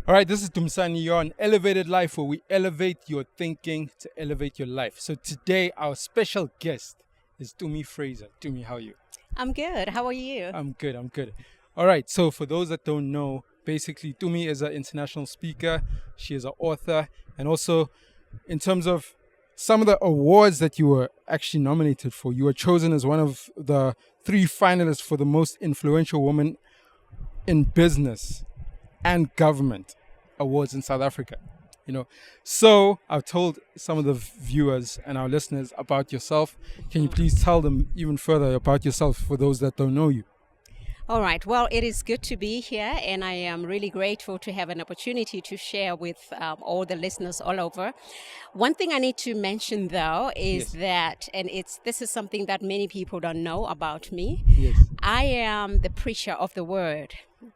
All right, this is Tumsani. You're on Elevated Life, where we elevate your thinking to elevate your life. So today, our special guest is Tumi Fraizer. Tumi, how are you? I'm good. How are you? I'm good. All right, so for those that don't know, basically, Tumi is an international speaker. She is an author. And also, in terms of some of the awards that you were actually nominated for, you were chosen as one of the 3 finalists for the most influential woman in business and government awards in South Africa. So I've told some of the viewers and our listeners about yourself. Can you please tell them even further about yourself for those that don't know you? All right. Well, it is good to be here, and I am really grateful to have an opportunity to share with all the listeners all over. One thing I need to mention, though, is that, and this is something that many people don't know about me. Yes. I am the preacher of the word.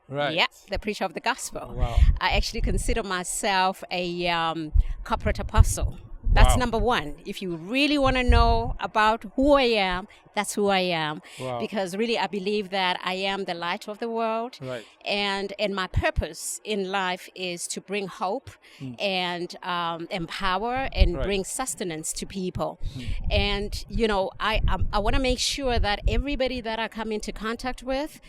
Right. Yeah, the preacher of the gospel. Wow. I actually consider myself a corporate apostle. That's number one. If you really want to know about who I am, that's who I am. Wow. Because really, I believe that I am the light of the world. Right. And my purpose in life is to bring hope and empower and bring sustenance to people. And, I want to make sure that everybody that I come into contact with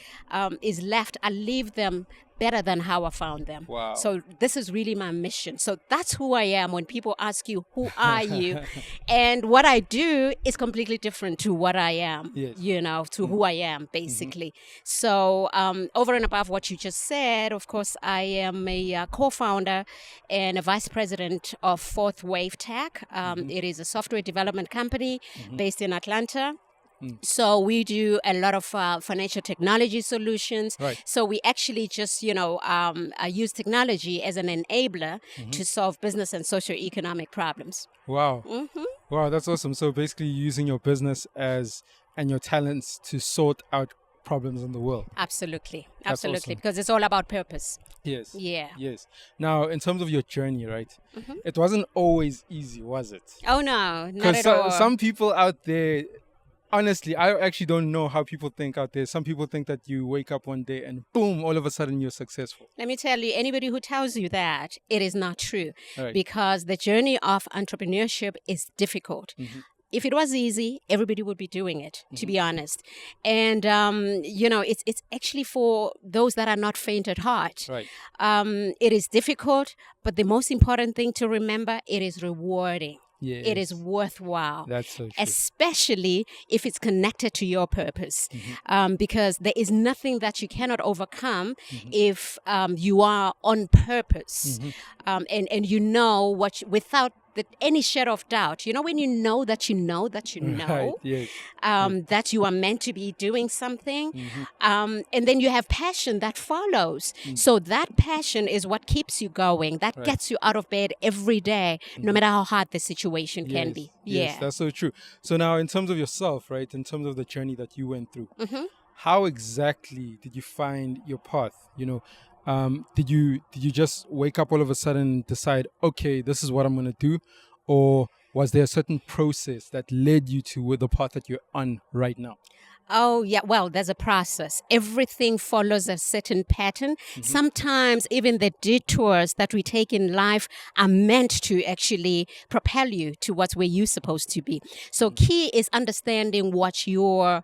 is left, I leave them better than how I found them. Wow. So this is really my mission. So that's who I am when people ask you, who are you? And what I do is completely different to what I am, to who I am, basically. So over and above what you just said, of course, I am a co-founder and a vice president of Fourth Wave Tech. It is a software development company based in Atlanta. So we do a lot of financial technology solutions. Right. So we actually just, use technology as an enabler to solve business and socioeconomic problems. Wow. Wow, that's awesome. So basically using your business and your talents to sort out problems in the world. Absolutely. That's awesome. Because it's all about purpose. Yes. Yeah. Yes. Now, in terms of your journey, right? It wasn't always easy, was it? Oh, no, not at all. Some people out there, honestly, I actually don't know how people think out there. Some people think that you wake up one day and boom, all of a sudden you're successful. Let me tell you, anybody who tells you that, it is not true. Right. Because the journey of entrepreneurship is difficult. If it was easy, everybody would be doing it, to be honest. And, it's actually for those that are not faint at heart. Right. It is difficult, but the most important thing to remember, it is rewarding. Yes. It is worthwhile. That's so true. Especially if it's connected to your purpose. Because there is nothing that you cannot overcome if you are on purpose. And you know without any shadow of doubt. When you know that you know that you know Right. Yes. that you are meant to be doing something, and then you have passion that follows. So that passion is what keeps you going. That gets you out of bed every day, no matter how hard the situation can be. Yes, that's so true. So now, in terms of yourself, right, in terms of the journey that you went through, how exactly did you find your path? Did you just wake up all of a sudden and decide, okay, this is what I'm going to do? Or was there a certain process that led you to the path that you're on right now? Oh, yeah. Well, there's a process. Everything follows a certain pattern. Sometimes even the detours that we take in life are meant to actually propel you towards where you're supposed to be. So key is understanding what your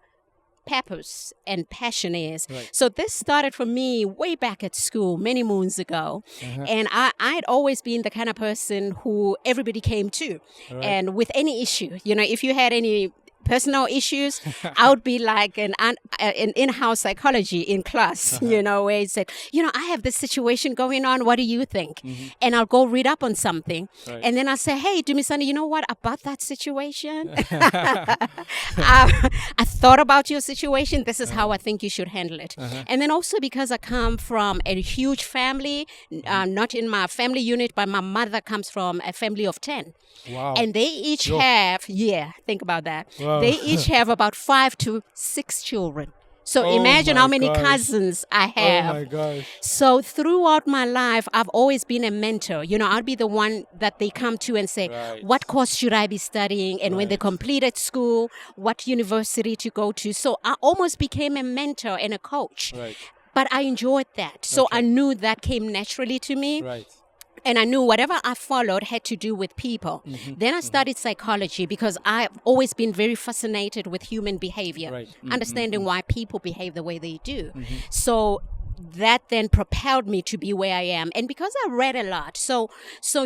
purpose and passion is. Right. So this started for me way back at school many moons ago. And I'd always been the kind of person who everybody came to. Right. And with any issue, if you had any personal issues, I would be like an in-house psychology in class, where it said, I have this situation going on. What do you think? And I'll go read up on something. Right. And then I'll say, hey, Dumisani, you know what about that situation? I thought about your situation. This is how I think you should handle it. And then also because I come from a huge family, not in my family unit, but my mother comes from a family of 10. Wow. And they each have, think about that. Wow. They each have about 5 to 6 children. So Oh imagine my how many gosh. cousins I have. Oh my gosh. So throughout my life, I've always been a mentor. I'll be the one that they come to and say, Right. what course should I be studying? And when they Right. completed school, what university to go to. So I almost became a mentor and a coach. Right. But I enjoyed that. So I knew that came naturally to me. Right. And I knew whatever I followed had to do with people. Then I studied psychology because I've always been very fascinated with human behavior, understanding why people behave the way they do. So that then propelled me to be where I am. And because I read a lot, so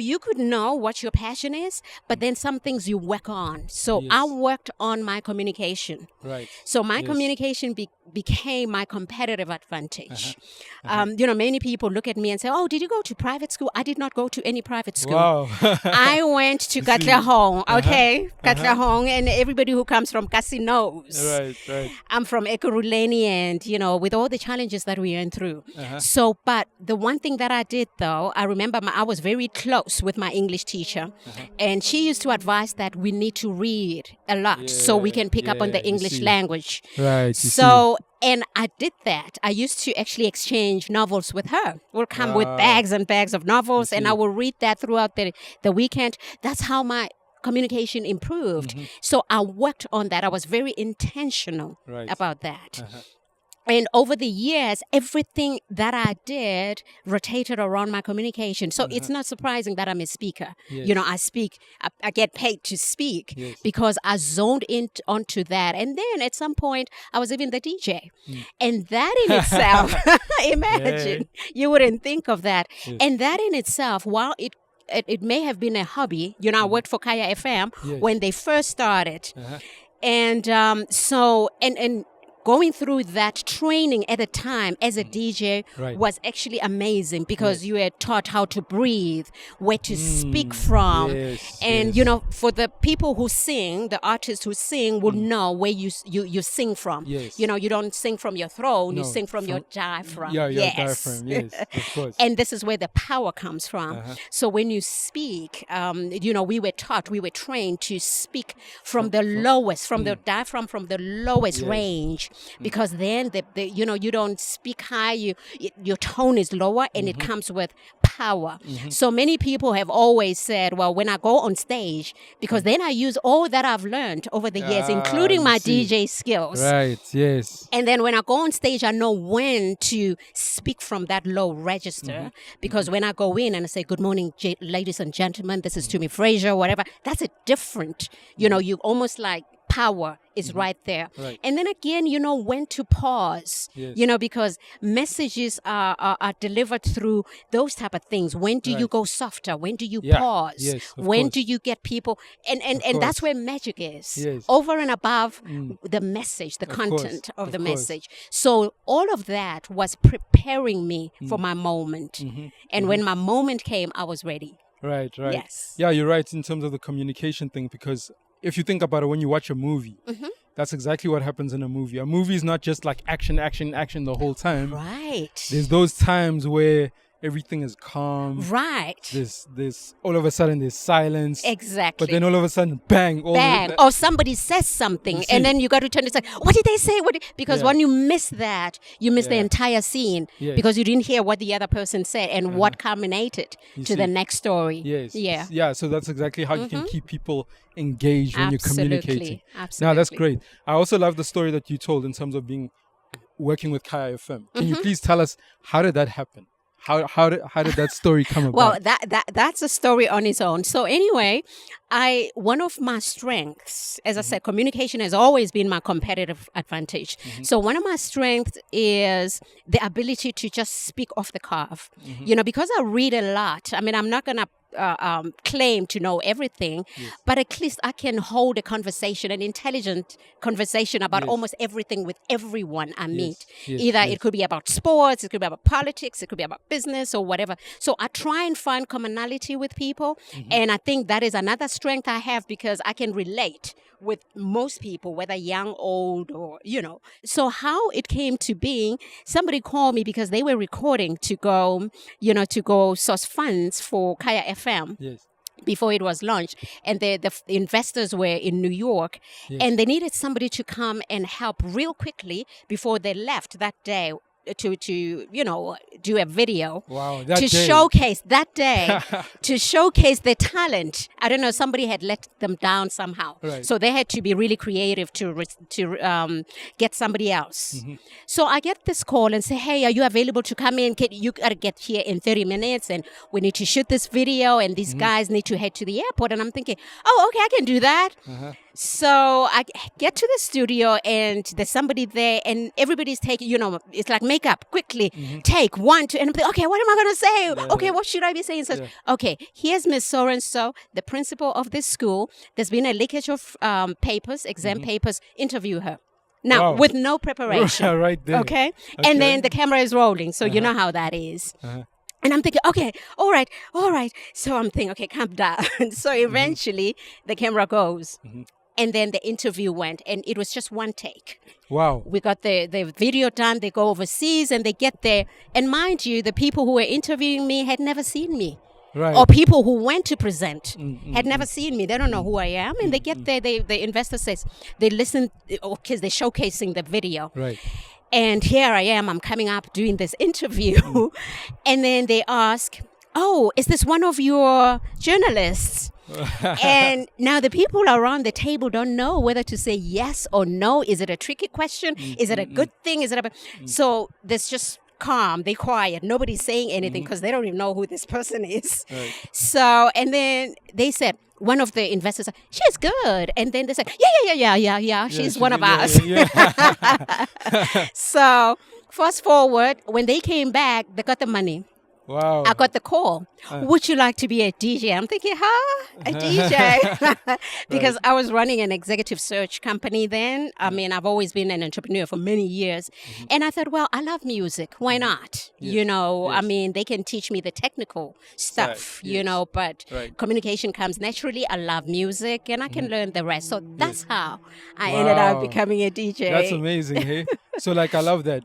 you could know what your passion is, but then some things you work on. So I worked on my communication. Right. So my communication became my competitive advantage. Many people look at me and say, oh, did you go to private school? I did not go to any private school. Wow. I went to Katlehong, Katlehong, and everybody who comes from Kasi knows. Right. I'm from Ekurhuleni, and, with all the challenges that we went through. So, but the one thing that I did, though, I remember I was very close with my English teacher, and she used to advise that we need to read a lot so we can pick up on the English language. Right. So, and I did that. I used to actually exchange novels with her. We'll come with bags and bags of novels, and I will read that throughout the weekend. That's how my communication improved. So I worked on that. I was very intentional about that. And over the years, everything that I did rotated around my communication. So it's not surprising that I'm a speaker. I speak, I get paid to speak because I zoned in onto that. And then at some point, I was even the DJ. And that in itself, imagine, you wouldn't think of that. And that in itself, while it may have been a hobby, I worked for Kaya FM when they first started. And and going through that training at the time as a DJ was actually amazing because you were taught how to breathe, where to speak from. And, for the people who sing, the artists who sing will know where you sing from. You don't sing from your throat, you sing from your diaphragm. Your diaphragm, yes, of course. And this is where the power comes from. So when you speak, we were taught, we were trained to speak from the lowest, from the diaphragm, from the lowest range. Because then you don't speak high, your tone is lower, and it comes with power. So many people have always said, well, when I go on stage, because then I use all that I've learned over the years, including my DJ skills. Right, yes. And then when I go on stage, I know when to speak from that low register, because when I go in and I say, good morning, ladies and gentlemen, this is Tumi Fraizer, whatever, that's a different, you almost like power is right there. And then again, when to pause, because messages are delivered through those type of things. When do you go softer? When do you pause? When do you get people? And that's where magic is. Over and above the message, the content of the message. So all of that was preparing me for my moment. And when my moment came, I was ready. Right. Yes. Yeah, you're right in terms of the communication thing, because if you think about it, when you watch a movie, that's exactly what happens in a movie. A movie is not just like action the whole time. Right. There's those times where everything is calm. Right. There's all of a sudden there's silence. Exactly. But then all of a sudden, bang. Bang. Or somebody says something and then you got to turn and say, what did they say? Because when you miss that, you miss the entire scene because you didn't hear what the other person said and what culminated to the next story. Yes. Yeah. Yeah. So that's exactly how you can keep people engaged when you're communicating. Absolutely. Now, that's great. I also love the story that you told in terms of working with Kaya FM. Can you please tell us, how did that happen? How did that story come about? Well, that's a story on its own. So anyway, one of my strengths, as I said, communication has always been my competitive advantage. So one of my strengths is the ability to just speak off the cuff. Because I read a lot. I mean, I'm not gonna claim to know everything, but at least I can hold a conversation, an intelligent conversation about almost everything with everyone I meet. Either it could be about sports, it could be about politics, it could be about business or whatever. So I try and find commonality with people. And I think that is another strength I have because I can relate with most people, whether young, old, or, So how it came to being, somebody called me because they were recording to go source funds for Kaya FM. Before it was launched, and the investors were in New York, and they needed somebody to come and help real quickly before they left that day do a video that to day. showcase that day to showcase their talent. I don't know, somebody had let them down somehow, so they had to be really creative to get somebody else. So I get this call and say, hey, are you available to come in? You gotta get here in 30 minutes and we need to shoot this video and these guys need to head to the airport. And I'm thinking, oh, okay, I can do that. So I get to the studio and there's somebody there and everybody's taking, it's like makeup, quickly, take 1, 2, and I'm thinking, okay, what am I going to say? Okay, what should I be saying? So, okay, here's Miss So-and-so, the principal of this school. There's been a leakage of papers, exam papers. Interview her. Now, with no preparation. Right there. Okay? And then the camera is rolling, so you know how that is. And I'm thinking, okay, all right. So I'm thinking, okay, calm down. So eventually the camera goes. And then the interview went, and it was just one take. Wow. We got the video done. They go overseas, and they get there. And mind you, the people who were interviewing me had never seen me. Right. Or people who went to present had never seen me. They don't know who I am. And they get there, the investor says, they listen, because they're showcasing the video. Right. And here I am, I'm coming up doing this interview. And then they ask, oh, is this one of your journalists? And now the people around the table don't know whether to say yes or no. Is it a tricky question? Is it a good thing? Is it a... So there's just calm, they're quiet. Nobody's saying anything because they don't even know who this person is. Right. So, and then they said, one of the investors said, she's good. And then they said, yeah, she's one of us. So fast forward, when they came back, they got the money. Wow. I got the call. Would you like to be a DJ? I'm thinking, a DJ? Because I was running an executive search company then. I mean, I've always been an entrepreneur for many years. And I thought, well, I love music. Why not? Yes. I mean, they can teach me the technical stuff, but communication comes naturally. I love music and I can learn the rest. So that's how I ended up becoming a DJ. That's amazing, hey? So, I love that.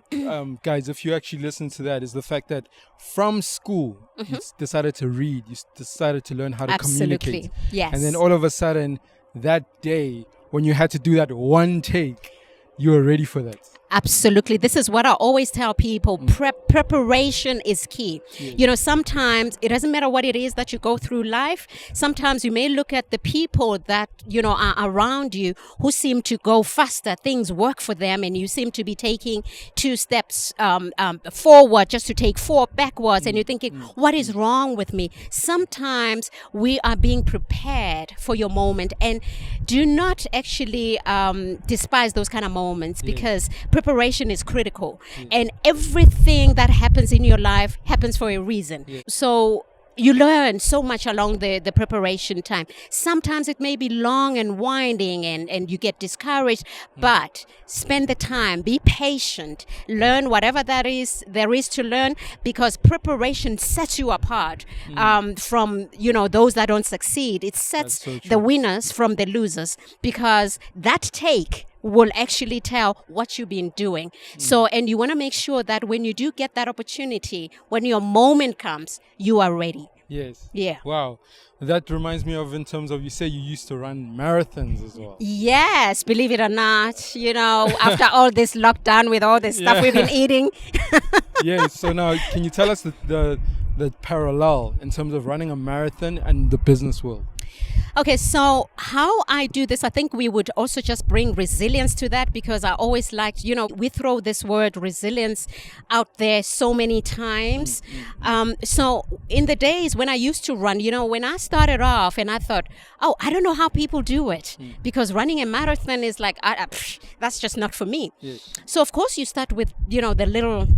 Guys, if you actually listen to that, is the fact that from school, you decided to read, you decided to learn how to communicate. Yes. And then all of a sudden, that day, when you had to do that one take, you were ready for that. Absolutely. This is what I always tell people. Preparation is key. Yes. Sometimes it doesn't matter what it is that you go through life. Sometimes you may look at the people that, are around you who seem to go faster. Things work for them and you seem to be taking 2 steps forward just to take 4 backwards. And you're thinking, what is wrong with me? Sometimes we are being prepared for your moment, and do not actually despise those kind of moments because preparation is critical. And everything that happens in your life happens for a reason. So you learn so much along the preparation time. Sometimes it may be long and winding and you get discouraged, but spend the time, be patient, learn whatever there is to learn, because preparation sets you apart from, those that don't succeed. It sets the winners from the losers, because that take will actually tell what you've been doing. So, and you want to make sure that when you do get that opportunity, when your moment comes, you are ready. Yes. Yeah. Wow. That reminds me of, in terms of, you say you used to run marathons as well. Yes, believe it or not, after all this lockdown with all this stuff we've been eating. Yes. So now, can you tell us the parallel in terms of running a marathon and the business world? Okay, so how I do this, I think we would also just bring resilience to that, because I always liked, we throw this word resilience out there so many times. So in the days when I used to run, when I started off and I thought, I don't know how people do it, because running a marathon is like, that's just not for me. Yes. So of course you start with, the little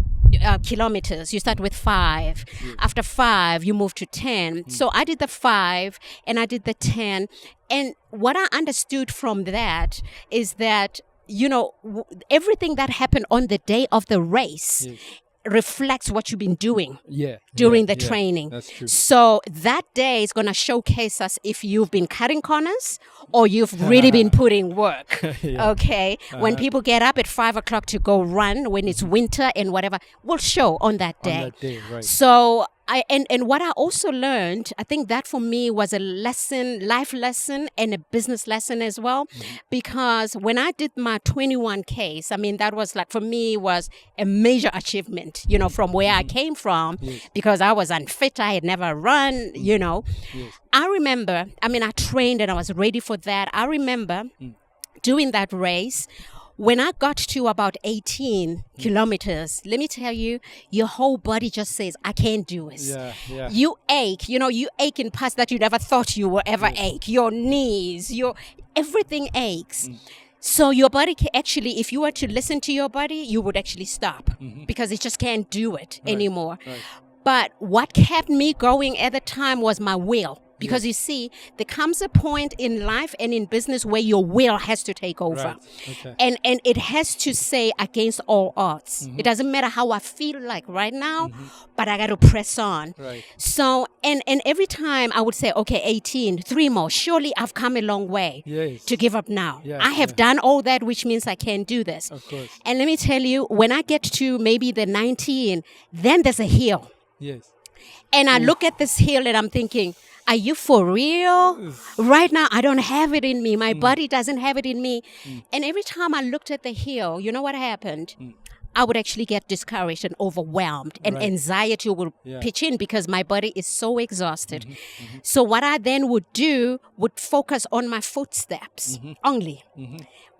kilometers. You start with 5. After 5, you move to 10. So I did the 5 and I did the 10. And what I understood from that is that, everything that happened on the day of the race reflects what you've been doing during the training. That's true. So that day is going to showcase us if you've been cutting corners or you've really been putting work. Okay. When people get up at 5 o'clock to go run, when it's winter and whatever, will show on that day. Right. So And what I also learned, I think that for me was a life lesson and a business lesson as well, because when I did my 21 case, I mean, that was like, for me, was a major achievement, from where I came from, because I was unfit. I had never run, I remember, I trained and I was ready for that. I remember doing that race. When I got to about 18 kilometers, let me tell you, your whole body just says, I can't do it. Yeah. You ache, you ache in parts that you never thought you would ever ache. Your knees, everything aches. So your body can actually, if you were to listen to your body, you would actually stop because it just can't do it anymore. Right. But what kept me going at the time was my will. Because you see, there comes a point in life and in business where your will has to take over. Right. Okay. And it has to say against all odds. It doesn't matter how I feel like right now, but I got to press on. Right. So, and every time I would say, okay, 18, 3 more. Surely I've come a long way to give up now. Yeah, I have done all that, which means I can't do this. Of course. And let me tell you, when I get to maybe the 19, then there's a hill. Yes. And I look at this hill and I'm thinking, are you for real? Right now, I don't have it in me. My body doesn't have it in me. And every time I looked at the hill, you know what happened? I would actually get discouraged and overwhelmed, and anxiety would pitch in because my body is so exhausted. So what I then would do would focus on my footsteps only.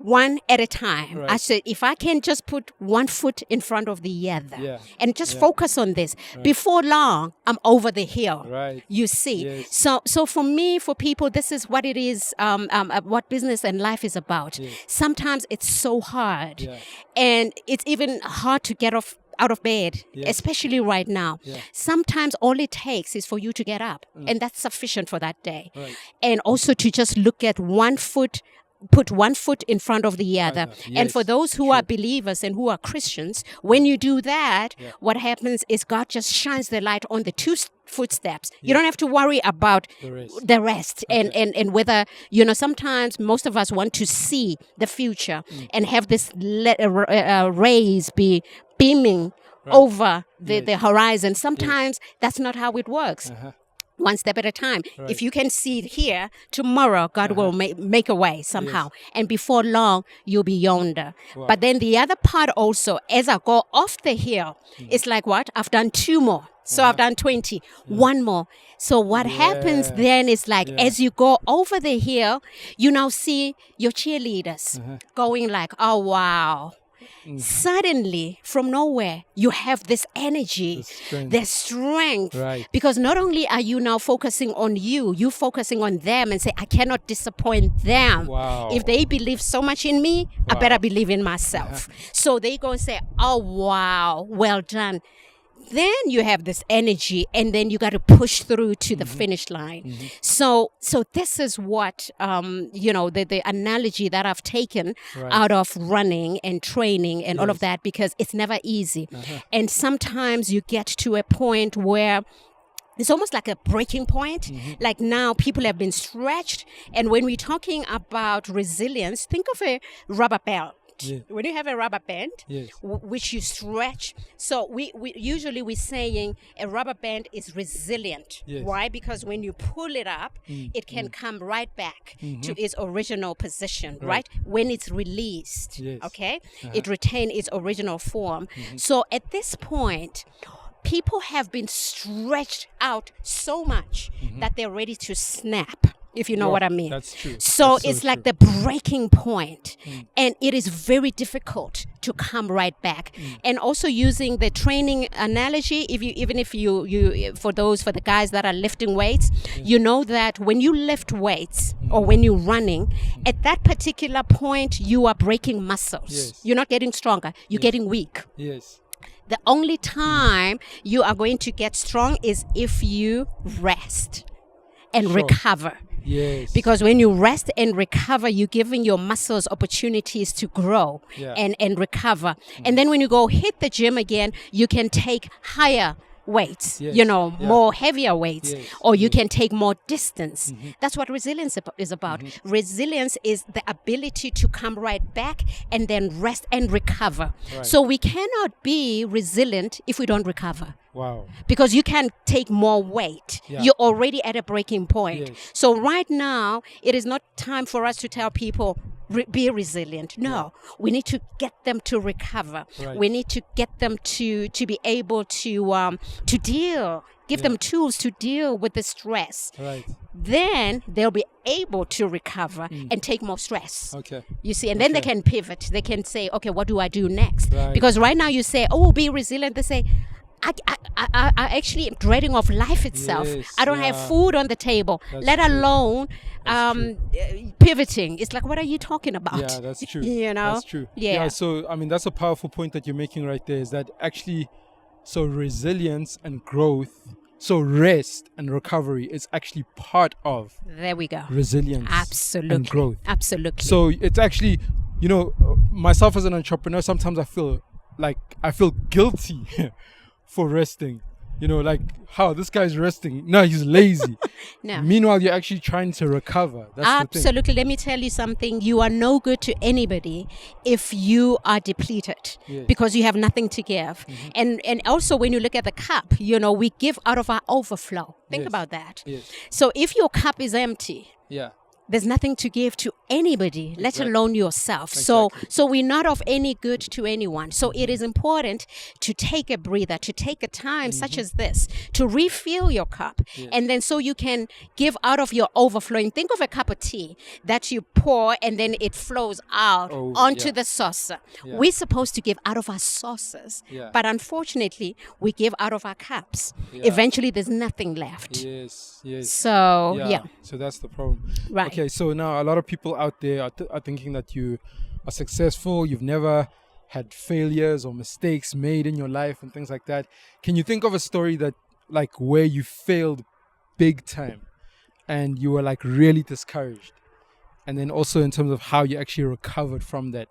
One at a time. Right. I said, if I can just put one foot in front of the other and just focus on this, before long, I'm over the hill. Right. You see. Yes. So for me, for people, this is what it is, what business and life is about. Yes. Sometimes it's so hard. And it's even hard to get out of bed, especially right now. Sometimes all it takes is for you to get up, and that's sufficient for that day. Right. And also to just look at put one foot in front of the other. And for those who are believers and who are Christians, when you do that, what happens is God just shines the light on the two footsteps. You don't have to worry about the rest. And whether, sometimes most of us want to see the future and have this rays be beaming over the horizon. Sometimes that's not how it works. One step at a time. Right. If you can see it here, tomorrow God will make a way somehow. And before long, you'll be yonder. Wow. But then the other part also, as I go off the hill, it's like what? I've done 2 more. So I've done 20. 1 more. So what happens then is like, as you go over the hill, you now see your cheerleaders going like, oh, wow. Suddenly, from nowhere, you have this energy, this strength. Right. Because not only are you now focusing on you're focusing on them and say, I cannot disappoint them. Wow. If they believe so much in me, I better believe in myself. So they go and say, oh, wow, well done. Then you have this energy, and then you got to push through to the finish line. So this is what, the analogy that I've taken out of running and training and all of that, because it's never easy. And sometimes you get to a point where it's almost like a breaking point. Like now people have been stretched. And when we're talking about resilience, think of a rubber band. When you have a rubber band, which you stretch, so we usually we're saying a rubber band is resilient. Why? Because when you pull it up, it can come right back to its original position, right? When it's released, okay? It retains its original form. So at this point, people have been stretched out so much that they're ready to snap. If you know what I mean. That's true. So that's it's like true. the breaking point, and it is very difficult to come right back. And also using the training analogy, for the guys that are lifting weights, you know that when you lift weights or when you're running, at that particular point you are breaking muscles. You're not getting stronger, you're getting weak. The only time you are going to get strong is if you rest and recover. Because when you rest and recover, you're giving your muscles opportunities to grow and recover. And then when you go hit the gym again, you can take higher weights, more heavier weights, or you can take more distance. That's what resilience is about. Resilience is the ability to come right back and then rest and recover. So we cannot be resilient if we don't recover. Wow. Because you can take more weight. Yeah. You're already at a breaking point. Yes. So right now, it is not time for us to tell people, be resilient. No, we need to get them to recover. Right. We need to get them to be able to deal, give them tools to deal with the stress. Right. Then they'll be able to recover and take more stress. Okay. You see, and then they can pivot. They can say, okay, what do I do next? Right. Because right now you say, oh, be resilient. They say, I actually am dreading of life itself. Yes, I don't have food on the table, let alone pivoting. It's like, what are you talking about? Yeah, that's true. You know? That's true. Yeah. So, I mean, that's a powerful point that you're making right there, is that actually, so resilience and growth, so rest and recovery is actually part of there we go. Resilience Absolutely. and growth. Absolutely. So it's actually, you know, myself as an entrepreneur, sometimes I feel guilty for resting. You know, like, how this guy's resting? No, he's lazy. No. Meanwhile, you're actually trying to recover. That's Absolutely. the thing. Let me tell you something. You are no good to anybody if you are depleted, because you have nothing to give. And also, when you look at the cup, you know, we give out of our overflow. Think about that. Yes. So if your cup is empty, Yeah. there's nothing to give to anybody, let alone yourself. Exactly. So we're not of any good to anyone. So it is important to take a breather, to take a time such as this, to refill your cup. And then so you can give out of your overflowing. Think of a cup of tea that you pour and then it flows out onto the saucer. We're supposed to give out of our saucers. But unfortunately, we give out of our cups. Eventually, there's nothing left. Yes, yes. So, So that's the problem. Right. Okay, so now a lot of people out there are thinking that you are successful, you've never had failures or mistakes made in your life and things like that. Can you think of a story that, like, where you failed big time and you were like really discouraged? And then also in terms of how you actually recovered from that,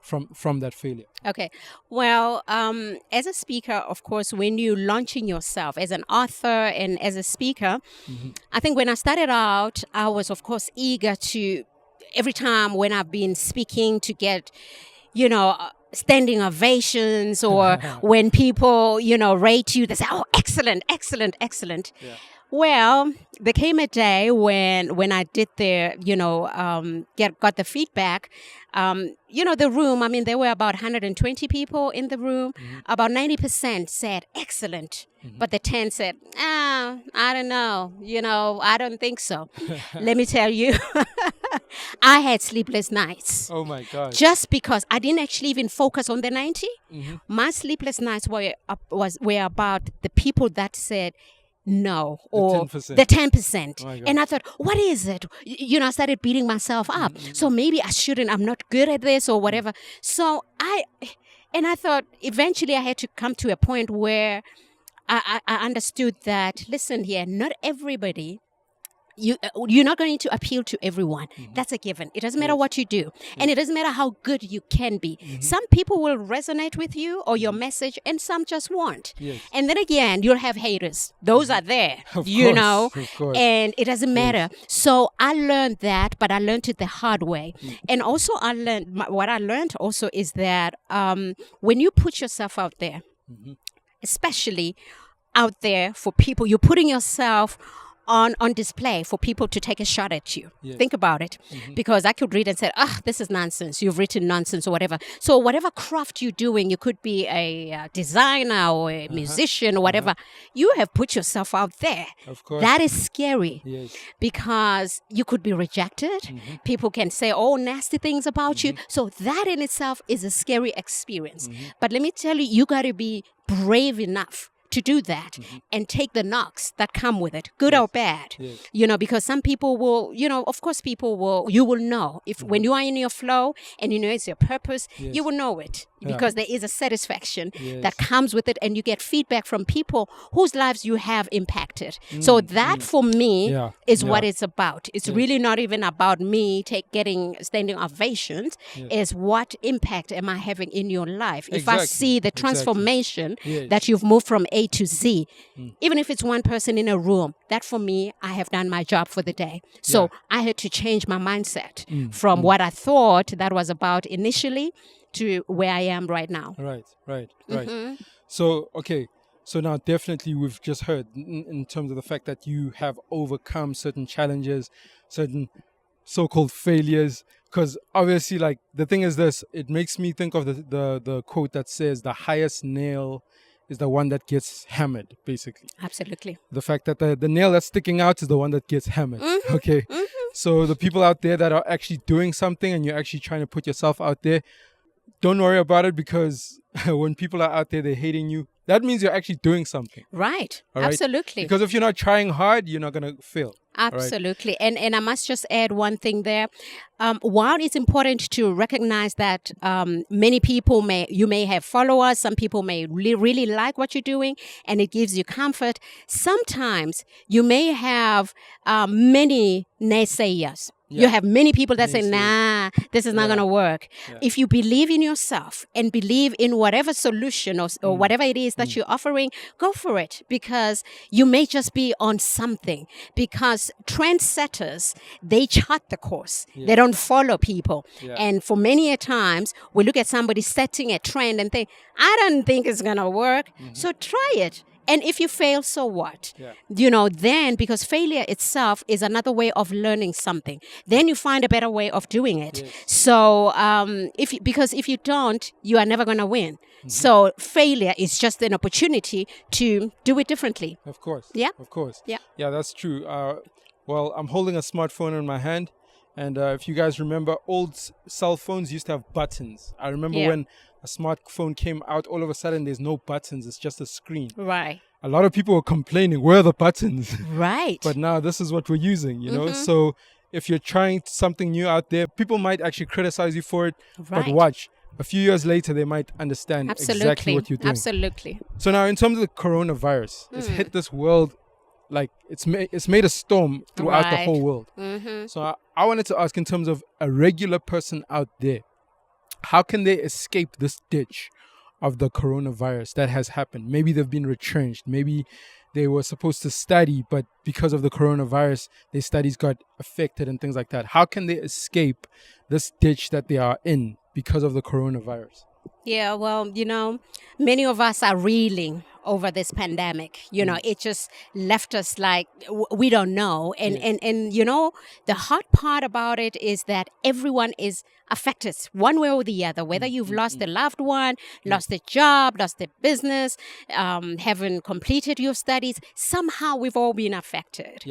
from that failure. Okay. Well, as a speaker, of course, when you're launching yourself as an author and as a speaker, I think when I started out, I was, of course, eager to, every time when I've been speaking, to get, you know, standing ovations, or when people, you know, rate you, they say, oh, excellent, excellent, excellent. Yeah. Well, there came a day when I did the, you know, got the feedback. You know, the room, I mean, there were about 120 people in the room. About 90% said excellent. But the 10 said, I don't know. You know, I don't think so. Let me tell you, I had sleepless nights. Oh, my God. Just because I didn't actually even focus on the 90. My sleepless nights were about the people that said, no, or the 10%. Oh, and I thought, what is it? You know, I started beating myself up. So maybe I shouldn't, I'm not good at this or whatever. So I thought eventually I had to come to a point where I understood that, listen here, not everybody, you're not going to appeal to everyone. That's a given. It doesn't matter what you do. And it doesn't matter how good you can be. Some people will resonate with you or your message, and some just won't. And then again, you'll have haters. Those are there, you know, and it doesn't matter. So I learned that, but I learned it the hard way. And also what I learned also is that when you put yourself out there, especially out there for people, you're putting yourself on display for people to take a shot at you. Think about it. Because I could read and say, this is nonsense. You've written nonsense or whatever. So whatever craft you're doing, you could be a designer or a musician or whatever. You have put yourself out there. Of course. That is scary. Because you could be rejected. People can say all nasty things about you. So that in itself is a scary experience. But let me tell you, you got to be brave enough to do that and take the knocks that come with it, good or bad. You know, because some people will, you know, of course you will know if when you are in your flow and you know it's your purpose, you will know it. Because there is a satisfaction that comes with it, and you get feedback from people whose lives you have impacted. So that for me is what it's about. It's really not even about me getting standing ovations. Is what impact am I having in your life? If I see the transformation that you've moved from A to Z, even if it's one person in a room, that for me, I have done my job for the day. So I had to change my mindset from what I thought that was about initially to where I am right now. Right. So, okay. So now definitely we've just heard in terms of the fact that you have overcome certain challenges, certain so-called failures. Because obviously, like, the thing is this, it makes me think of the quote that says the highest nail is the one that gets hammered, basically. Absolutely. The fact that the nail that's sticking out is the one that gets hammered. Okay. So the people out there that are actually doing something and you're actually trying to put yourself out there, don't worry about it, because when people are out there, they're hating you. That means you're actually doing something. Right. All right? Absolutely. Because if you're not trying hard, you're not going to fail. Absolutely. Right? And I must just add one thing there. While it's important to recognize that many people you may have followers, some people may really like what you're doing, and it gives you comfort. Sometimes you may have many naysayers. Yeah. You have many people that say, nah, this is not going to work. Yeah. If you believe in yourself and believe in whatever solution or whatever it is that you're offering, go for it, because you may just be on something. Because trendsetters, they chart the course. Yeah. They don't follow people. Yeah. And for many a times, we look at somebody setting a trend and think, I don't think it's going to work. So try it. And if you fail, so what? Yeah. Then, because failure itself is another way of learning something, then you find a better way of doing it. Yes. So if you don't, you are never going to win. So failure is just an opportunity to do it differently. Of course. Yeah. Of course. Yeah. Yeah, that's true. Well, I'm holding a smartphone in my hand. And if you guys remember, old cell phones used to have buttons. I remember when a smartphone came out, all of a sudden there's no buttons. It's just a screen. Right. A lot of people were complaining, where are the buttons? Right. But now this is what we're using, you know? So if you're trying something new out there, people might actually criticize you for it. Right. But watch, a few years later, they might understand exactly what you're doing. Absolutely. So now in terms of the coronavirus, it's hit this world. Like, it's made a storm throughout the whole world. So I wanted to ask, in terms of a regular person out there, how can they escape this ditch of the coronavirus that has happened? Maybe they've been retrenched. Maybe they were supposed to study, but because of the coronavirus, their studies got affected and things like that. How can they escape this ditch that they are in because of the coronavirus? Yeah, well, many of us are reeling over this pandemic. It just left us like we don't know. And the hard part about it is that everyone is affected one way or the other, whether you've lost a loved one, lost a job, lost a business, haven't completed your studies. Somehow we've all been affected.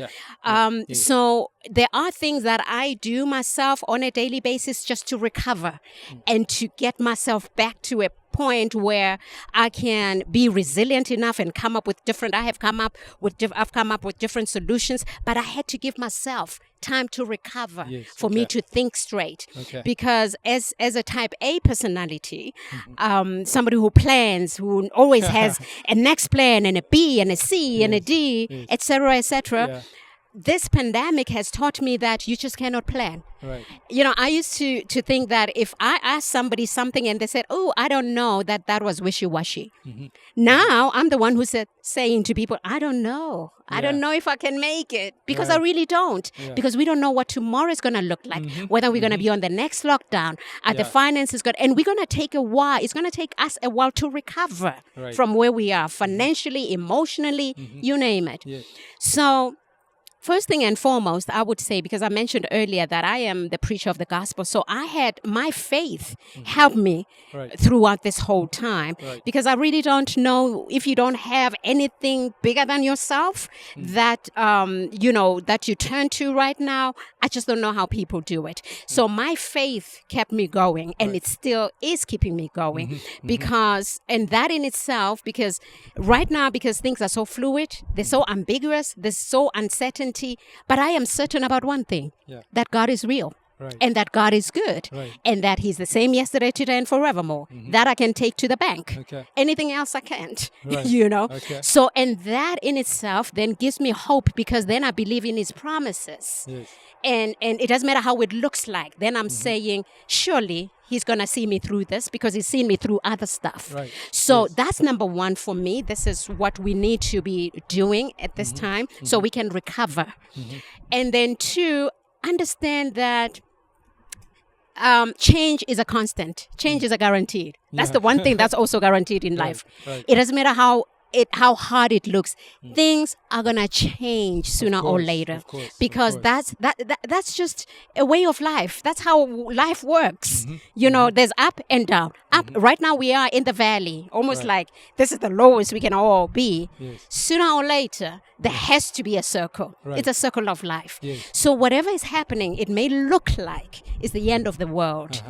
So there are things that I do myself on a daily basis just to recover and to get myself back to a point where I can be resilient enough and come up with I've come up with different solutions, but I had to give myself time to recover for me to think straight. Because as a type A personality, somebody who plans, who always has a next plan and a B and a C and a D, etc., etc., this pandemic has taught me that you just cannot plan. Right. I used to think that if I asked somebody something and they said, oh, I don't know, that was wishy-washy. Now I'm the one who's saying to people, I don't know. I don't know if I can make it, because I really don't. Because we don't know what tomorrow is going to look like, whether we're going to be on the next lockdown, the finances good, and we're going to take a while. It's going to take us a while to recover from where we are financially, emotionally, you name it. So first thing and foremost, I would say, because I mentioned earlier that I am the preacher of the gospel, so I had my faith help me throughout this whole time, because I really don't know, if you don't have anything bigger than yourself that that you turn to right now, I just don't know how people do it. So my faith kept me going, and it still is keeping me going, because, and that in itself, because right now, because things are so fluid, they're so ambiguous, there's so uncertain. But I am certain about one thing, that God is real. And that God is good. And that He's the same yesterday, today, and forevermore. That I can take to the bank. Anything else I can't. So, and that in itself then gives me hope, because then I believe in His promises. And it doesn't matter how it looks like. Then I'm saying, surely He's going to see me through this, because He's seen me through other stuff. So that's number one for me. This is what we need to be doing at this time, so we can recover. And then two, understand that change is a constant. Change is a guaranteed. That's the one thing that's also guaranteed in life. It doesn't matter how how hard it looks, things are gonna change sooner or later, because that's just a way of life. That's how life works. You know, there's up and down. Up right now we are in the valley, almost like this is the lowest we can all be. Sooner or later, there has to be a circle. It's a circle of life. So whatever is happening, it may look like it's the end of the world,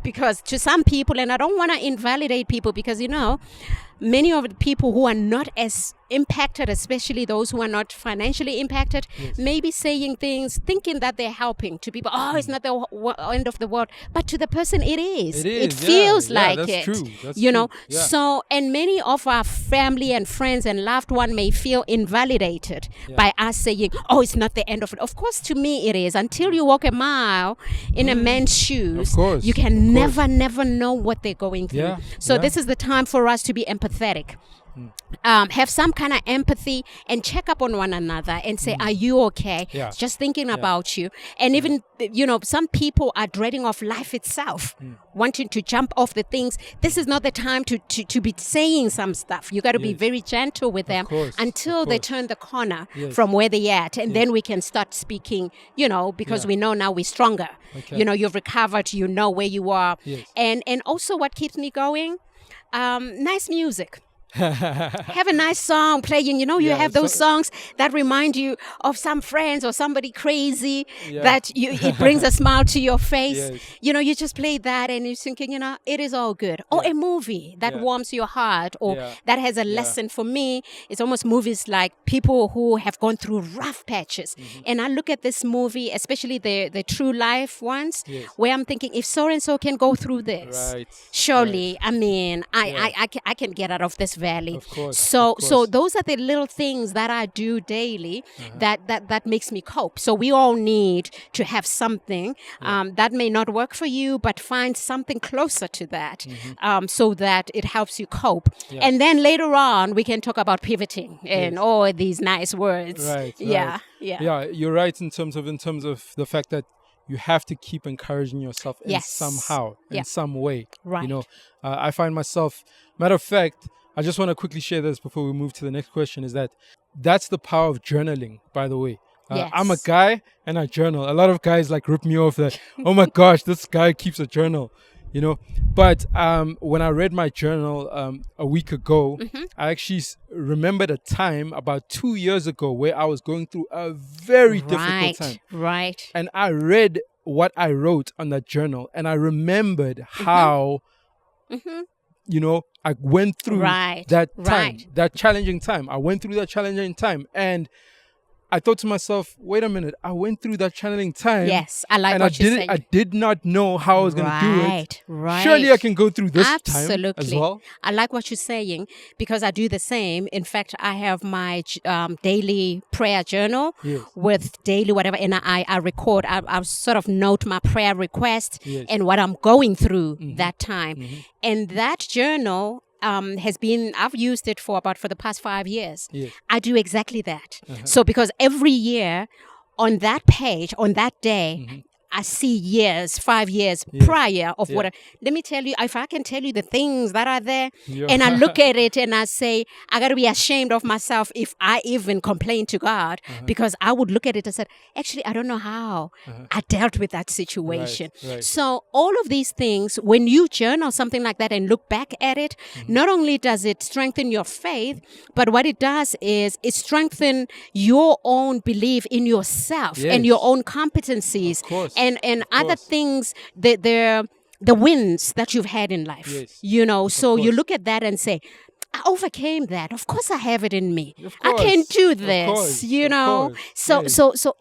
because to some people, and I don't want to invalidate people, because you know, many of the people who are not as impacted, especially those who are not financially impacted, may be saying things thinking that they're helping to people. Oh, it's not the end of the world, but to the person it is. It feels like that's it. True. That's you true. know, so, and many of our family and friends and loved one may feel invalidated by us saying, oh, it's not the end of it. Of course, to me it is. Until you walk a mile in a man's shoes, you can never know what they're going through. So this is the time for us to be empathetic. Have some kind of empathy and check up on one another and say, are you okay? Just thinking about you. And even, you know, some people are dreading of life itself, wanting to jump off the things. This is not the time to be saying some stuff. You got to be very gentle with them until they turn the corner from where they're at. And then we can start speaking, you know, because we know now we're stronger. You know, you've recovered, you know where you are. And also what keeps me going, nice music. Have a nice song playing. You know, you have those songs that remind you of some friends or somebody crazy that it brings a smile to your face. You know, you just play that and you're thinking, you know, it is all good. Or a movie that warms your heart, or that has a lesson. For me, it's almost movies like people who have gone through rough patches. And I look at this movie, especially the true life ones, where I'm thinking, if so and so can go through this, surely, I mean, I can get out of this valley. Of course. So those are the little things that I do daily that makes me cope. So we all need to have something that may not work for you, but find something closer to that, so that it helps you cope. And then later on we can talk about pivoting and all these nice words. Yeah, you're right in terms of the fact that you have to keep encouraging yourself in somehow, in some way. You know, I find myself, matter of fact, I just want to quickly share this before we move to the next question, is that's the power of journaling, by the way. I'm a guy and I journal. A lot of guys like rip me off that, oh my gosh, this guy keeps a journal, you know. But when I read my journal a week ago, I actually remembered a time about 2 years ago where I was going through a very difficult time. And I read what I wrote on that journal, and I remembered how, you know, I went through that time, that challenging time. I went through that challenging time, and I thought to myself, wait a minute, I went through that challenging time. Yes, I like what you said. I did not know how I was going to do it. Surely I can go through this time as well. I like what you're saying, because I do the same. In fact, I have my daily prayer journal with daily whatever, and I record. I sort of note my prayer request and what I'm going through that time. And that journal I've used it for the past 5 years. I do exactly that. So because every year on that page, on that day, I see 5 years prior of what. Let me tell you, if I can tell you the things that are there, and I look at it and I say, I got to be ashamed of myself if I even complain to God, because I would look at it and say, actually, I don't know how I dealt with that situation. So all of these things, when you journal something like that and look back at it, not only does it strengthen your faith, but what it does is it strengthens your own belief in yourself and your own competencies. Of course. And other things, the wins that you've had in life, you know, so you look at that and say, I overcame that. Of course I have it in me. I can do this, you know. So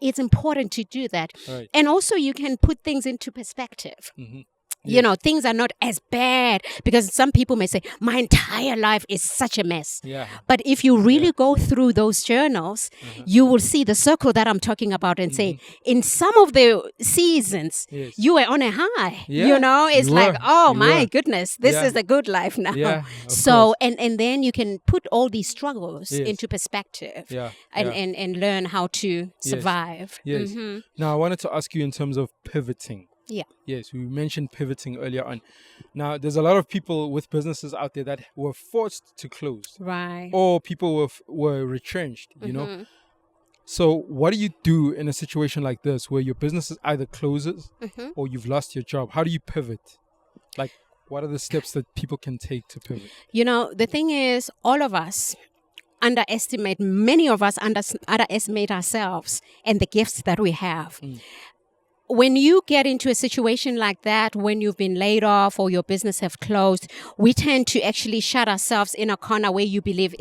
it's important to do that. And also you can put things into perspective. You know, things are not as bad, because some people may say, my entire life is such a mess. But if you really go through those journals, you will see the circle that I'm talking about and say, in some of the seasons, you were on a high. You know, it's like, oh my goodness, this is a good life now. So, and then you can put all these struggles into perspective and learn how to survive. Now, I wanted to ask you in terms of pivoting. Yeah. Yes, we mentioned pivoting earlier on. Now, there's a lot of people with businesses out there that were forced to close. Right. Or people were retrenched, you know. So what do you do in a situation like this where your business is either closes or you've lost your job? How do you pivot? Like, what are the steps that people can take to pivot? You know, the thing is, all of us many of us underestimate ourselves and the gifts that we have. When you get into a situation like that, when you've been laid off or your business have closed, we tend to actually shut ourselves in a corner where you believe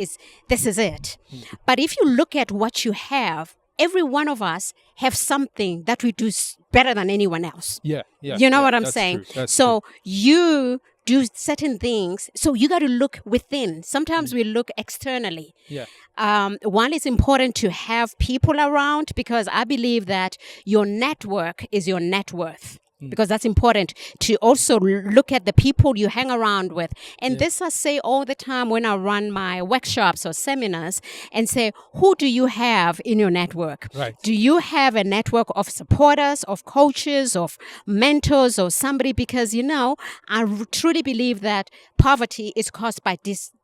this is it. But if you look at what you have, every one of us have something that we do better than anyone else. Yeah. You know what I'm saying? So you do certain things. So you got to look within. Sometimes we look externally. Yeah. One, it's important to have people around, because I believe that your network is your net worth. Because that's important to also look at the people you hang around with. And this I say all the time when I run my workshops or seminars, and say, who do you have in your network? Right. Do you have a network of supporters, of coaches, of mentors, or somebody? Because, you know, I truly believe that poverty is caused by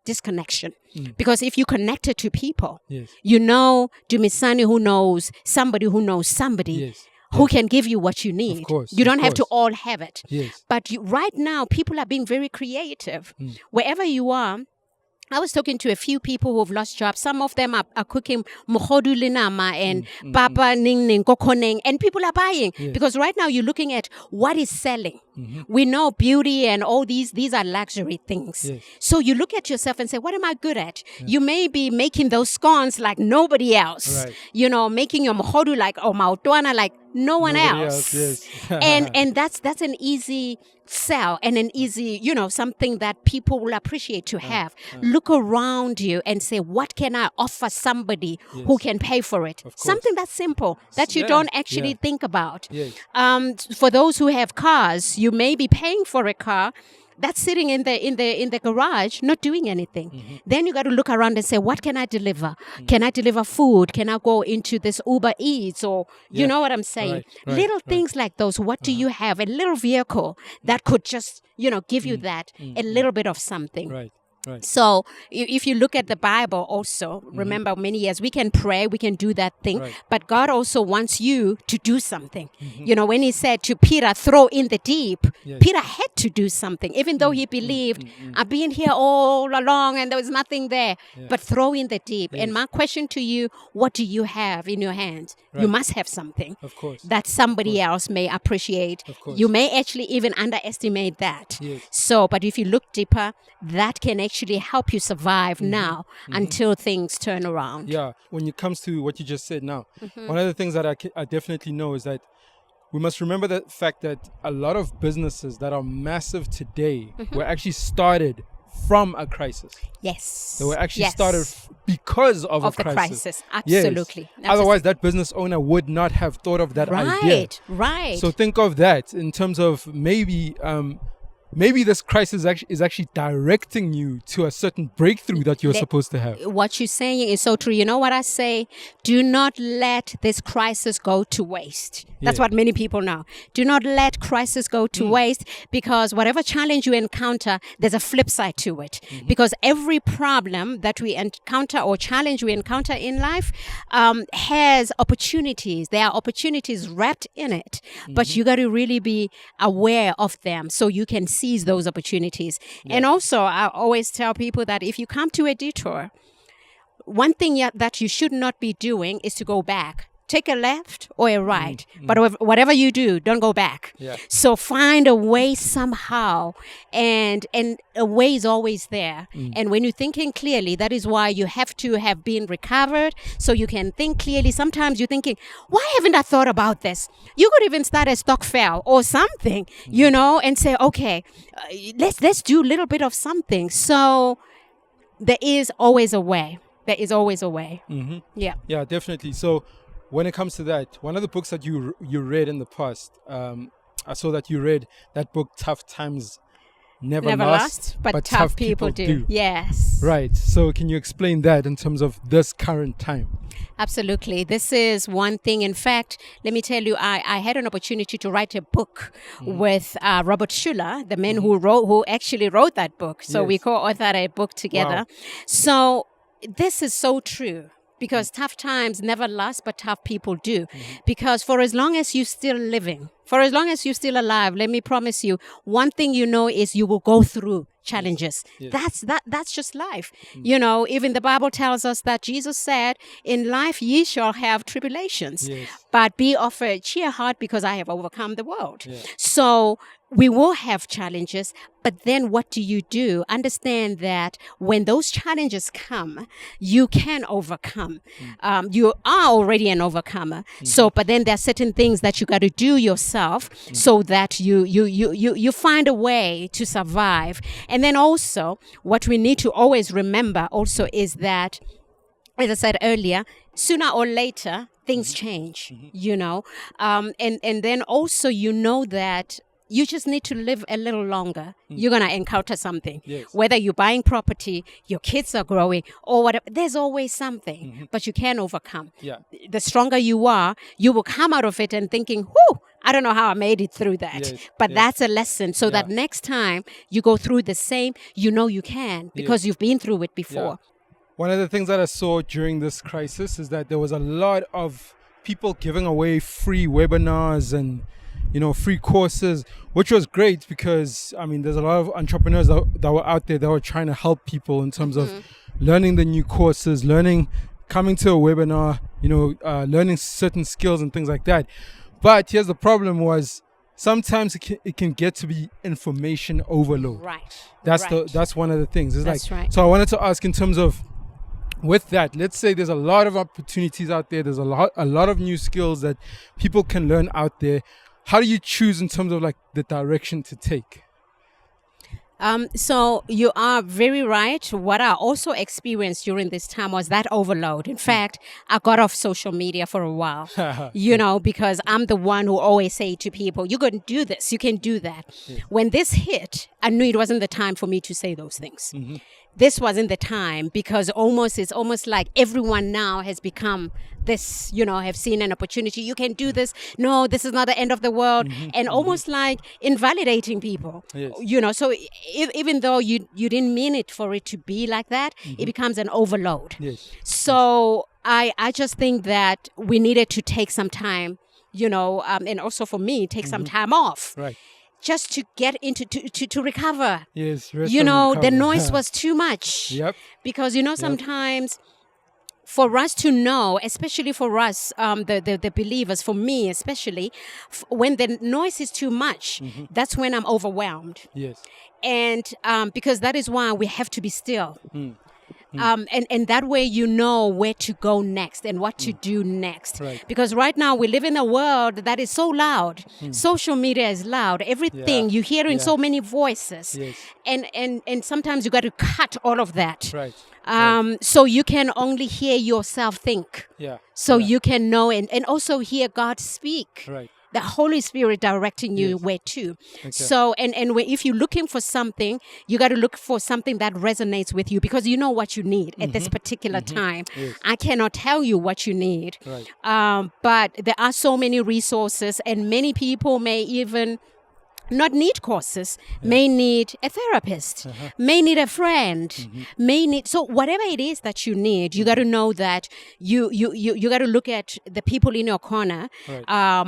disconnection. Because if you connected to people, you know Dumisani who knows somebody who knows somebody. Who can give you what you need. Of course, you don't have to all have it. Yes. But right now, people are being very creative. Wherever you are, I was talking to a few people who have lost jobs. Some of them are cooking mohodu linama and papa ning ning kokoneng, and people are buying. Because right now you're looking at what is selling. We know beauty and all these are luxury things. So you look at yourself and say, what am I good at? You may be making those scones like nobody else. Right. You know, making your mohodu like, or mautwana like no one else. and that's an easy sell and an easy, you know, something that people will appreciate to have. Look around you and say, what can I offer somebody who can pay for it? Something that's simple that you don't actually think about. For those who have cars, you may be paying for a car that's sitting in the garage, not doing anything. Then you got to look around and say, what can I deliver? Can I deliver food? Can I go into this Uber Eats? Or you know what I'm saying? Little things like those. What do you have? A little vehicle that could just, you know, give you that, a little bit of something. Right. So if you look at the Bible also, remember many years, we can pray, we can do that thing, but God also wants you to do something. You know, when he said to Peter, throw in the deep, Peter had to do something, even though he believed, I've been here all along and there was nothing there, but throw in the deep. And my question to you, what do you have in your hands? You must have something that somebody else may appreciate. You may actually even underestimate that. So, but if you look deeper, that can actually help you survive now until things turn around. Yeah, when it comes to what you just said now, one of the things that I definitely know is that we must remember the fact that a lot of businesses that are massive today were actually started from a crisis. Yes. They were actually started because of a crisis. The crisis. Absolutely. Yes. Otherwise, that business owner would not have thought of that idea. Right. So think of that in terms of maybe this crisis is actually directing you to a certain breakthrough that you're supposed to have. What you're saying is so true. You know what I say? Do not let this crisis go to waste. That's what many people know. Do not let crisis go to waste, because whatever challenge you encounter, there's a flip side to it. Because every problem that we encounter or challenge we encounter in life has opportunities. There are opportunities wrapped in it, but you got to really be aware of them so you can seize those opportunities. And also, I always tell people that if you come to a detour, one thing that you should not be doing is to go back. Take a left or a right, but whatever you do, don't go back. So find a way somehow, and a way is always there. And when you're thinking clearly, that is why you have to have been recovered, so you can think clearly. Sometimes you're thinking, why haven't I thought about this? You could even start a stock fair or something, you know, and say, okay, let's do a little bit of something. So there is always a way. There is always a way. Yeah, definitely. So when it comes to that, one of the books that you read in the past, I saw that you read that book, Tough Times Never Last, but Tough People Do. Yes. Right. So can you explain that in terms of this current time? Absolutely. This is one thing. In fact, let me tell you, I had an opportunity to write a book with Robert Schuller, the man who actually wrote that book. So we co-authored a book together. Wow. So this is so true. Because tough times never last, but tough people do. Because for as long as you're still living, for as long as you're still alive, let me promise you, one thing you know is you will go through challenges. Yes. That's just life. You know, even the Bible tells us that Jesus said, in life ye shall have tribulations, but be of a cheer heart because I have overcome the world. So we will have challenges, but then what do? Understand that when those challenges come, you can overcome. You are already an overcomer. So, but then there are certain things that you got to do yourself so that you find a way to survive. And then also, what we need to always remember also is that, as I said earlier, sooner or later, things change, you know. And then also, you know that you just need to live a little longer. You're going to encounter something. Whether you're buying property, your kids are growing, or whatever, there's always something, but you can overcome. The stronger you are, you will come out of it and thinking, whew, I don't know how I made it through that. But that's a lesson. So that next time you go through the same, you know you can because you've been through it before. One of the things that I saw during this crisis is that there was a lot of people giving away free webinars and free courses, which was great because, I mean, there's a lot of entrepreneurs that were out there that were trying to help people in terms of learning the new courses, coming to a webinar, learning certain skills and things like that. But here's the problem was sometimes it can get to be information overload. That's one of the things. So I wanted to ask in terms of, with that, let's say there's a lot of opportunities out there. There's a lot of new skills that people can learn out there. How do you choose in terms of like the direction to take? So you are very right. What I also experienced during this time was that overload. In fact, I got off social media for a while, because I'm the one who always say to people, you can do this, you can do that. When this hit, I knew it wasn't the time for me to say those things. This wasn't the time because it's almost like everyone now has become this, have seen an opportunity. You can do this. No, this is not the end of the world. And almost like invalidating people, so even though you didn't mean it for it to be like that, it becomes an overload. So I just think that we needed to take some time, and also for me, take some time off. Just to get into, to recover. The noise was too much. Because, sometimes for us to know, especially for us, the believers, for me especially, when the noise is too much, that's when I'm overwhelmed. And because that is why we have to be still. And that way you know where to go next and what to do next. Because right now we live in a world that is so loud. Social media is loud. Everything you're hearing so many voices. And sometimes you got to cut all of that. So you can only hear yourself think. So you can know and also hear God speak. The Holy Spirit directing you where to. So, and if you're looking for something, you got to look for something that resonates with you because you know what you need at this particular time. I cannot tell you what you need. But there are so many resources and many people may even not need courses, may need a therapist, may need a friend, may need, so whatever it is that you need, you got to know that you got to look at the people in your corner,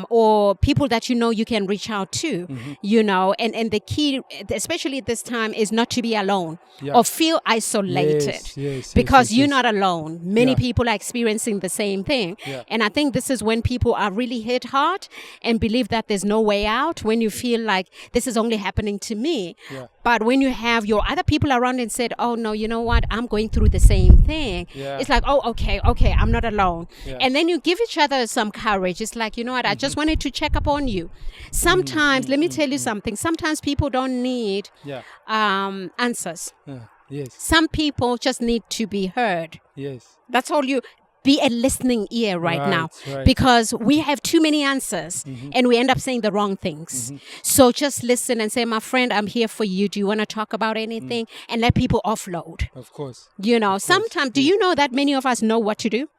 or people that you can reach out to, and the key, especially at this time, is not to be alone or feel isolated because you're not alone. Many people are experiencing the same thing. And I think this is when people are really hit hard and believe that there's no way out, when you feel like this is only happening to me. But when you have your other people around and said, oh no, you know what, I'm going through the same thing. It's like, oh, okay, I'm not alone. And then you give each other some courage. It's like, you know what, I just wanted to check up on you. Sometimes, let me tell you something, sometimes people don't need answers. Some people just need to be heard. That's all you... Be a listening ear right now because we have too many answers and we end up saying the wrong things. So just listen and say, my friend, I'm here for you. Do you want to talk about anything? And let people offload. Of course. Sometimes, do you know that many of us know what to do?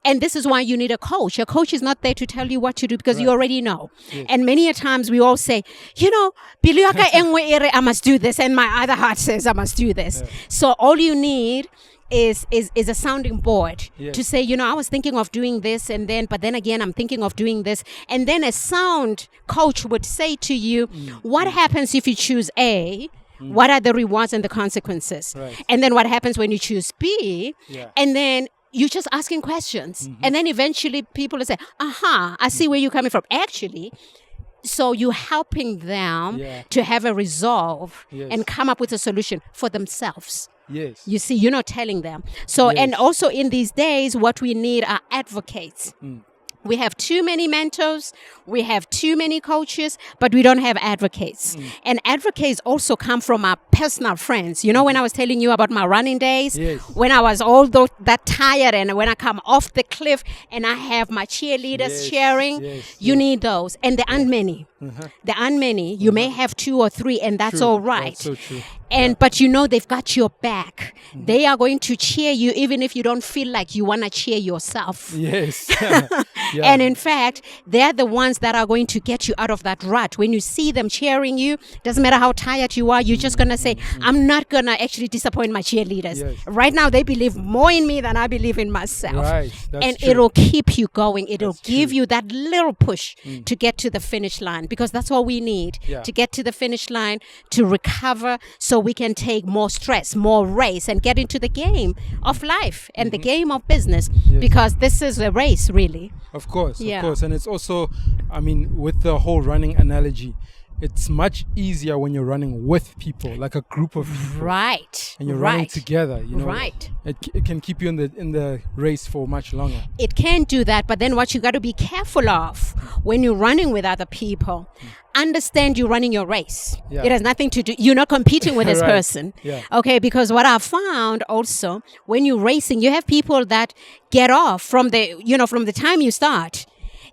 And this is why you need a coach. A coach is not there to tell you what to do because you already know. Yes. And many a times we all say, I must do this, and my other heart says I must do this. Yeah. So all you need is a sounding board Yes. to say, I was thinking of doing this, but then again I'm thinking of doing this. And then a sound coach would say to you, what happens if you choose A? What are the rewards and the consequences? Right. And then what happens when you choose B? Yeah. And then you're just asking questions. And then eventually people will say, I see where you're coming from. Actually, so you're helping them to have a resolve and come up with a solution for themselves. Yes. You see, you're not telling them. So, and also in these days, what we need are advocates. We have too many mentors, we have too many coaches, but we don't have advocates. And advocates also come from our personal friends. When I was telling you about my running days, when I was that tired and when I come off the cliff and I have my cheerleaders cheering, you need those. And there aren't many. There aren't many. You may have 2 or 3 and that's all right. That's so true. And but they've got your back. They are going to cheer you even if you don't feel like you want to cheer yourself. Yes. And in fact, they're the ones that are going to get you out of that rut. When you see them cheering you, doesn't matter how tired you are, you're just going to say, I'm not going to actually disappoint my cheerleaders. Yes. Right now, they believe more in me than I believe in myself. Right. That's And true. it'll keep you going. It'll That's give true. you that little push to get to the finish line, because that's all we need to get to the finish line, to recover so we can take more stress, more race, and get into the game of life and the game of business, because this is a race, really. Of course, Yeah. of course. And it's also, with the whole running analogy, it's much easier when you're running with people, like a group of people. Right. And you're running together, Right. It can keep you in the race for much longer. It can do that, but then what you got to be careful of when you're running with other people, understand you're running your race. Yeah. It has nothing to do, you're not competing with this Right. person. Yeah. Okay, because what I found also, when you're racing, you have people that get off from the time you start.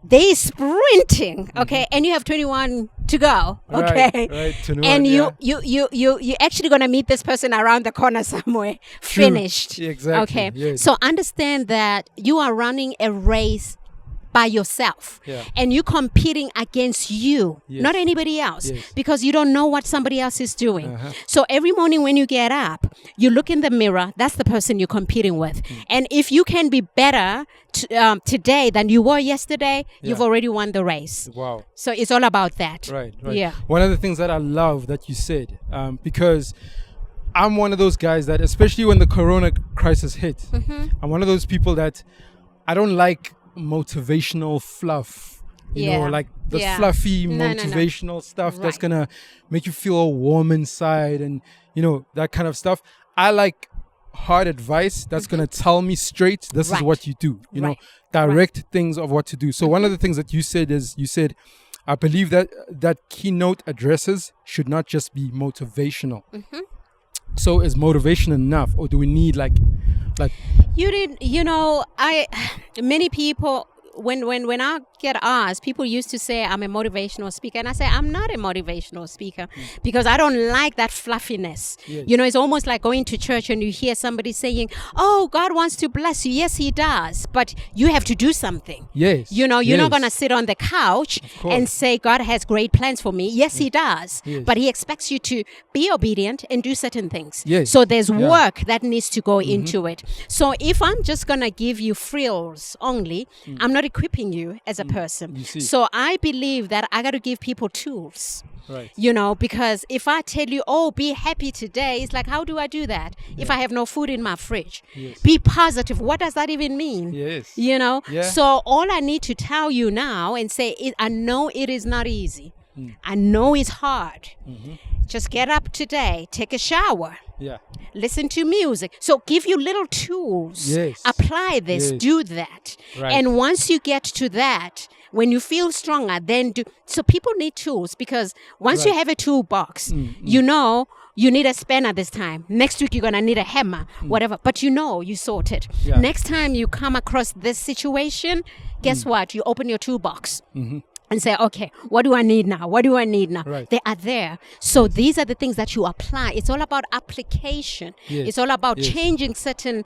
They sprinting, okay, and you have 21 to go, okay, Right. 21, and you're actually gonna meet this person around the corner somewhere, True. finished, Exactly, okay. yes. So understand that you are running a race by yourself, and you're competing against you, not anybody else, because you don't know what somebody else is doing. So every morning when you get up, you look in the mirror. That's the person you're competing with. And if you can be better today than you were yesterday, you've already won the race. Wow. So it's all about that. Right. Yeah. One of the things that I love that you said, because I'm one of those guys that, especially when the corona crisis hit, I'm one of those people that I don't like motivational fluff, like the fluffy motivational stuff that's gonna make you feel all warm inside and that kind of stuff. I like hard advice that's gonna tell me straight, this is what you do, direct things of what to do. So one of the things that you said is, I believe that keynote addresses should not just be motivational. So is motivation enough, or do we need like many people, when I get asked, people used to say I'm a motivational speaker, and I say I'm not a motivational speaker because I don't like that fluffiness. It's almost like going to church and you hear somebody saying, oh, God wants to bless you. Yes, he does, but you have to do something. Yes. You're not going to sit on the couch and say God has great plans for me. Yes, he does, but he expects you to be obedient and do certain things. So there's work that needs to go into it. So if I'm just going to give you frills only, I'm not equipping you as a person. So I believe that I got to give people tools. Right. Because if I tell you, oh, be happy today, it's like, how do I do that if I have no food in my fridge? Be positive. What does that even mean? So all I need to tell you now and say, I know it is not easy. I know it's hard. Just get up today, take a shower. Listen to music. So give you little tools. Apply this, do that. And once you get to that, when you feel stronger, then do. So people need tools, because once you have a toolbox, you need a spanner this time. Next week, you're going to need a hammer, whatever. But you sort it. Next time you come across this situation, guess what? You open your toolbox. And say, okay, what do I need now? What do I need now? They are there. So these are the things that you apply. It's all about application. It's all about changing certain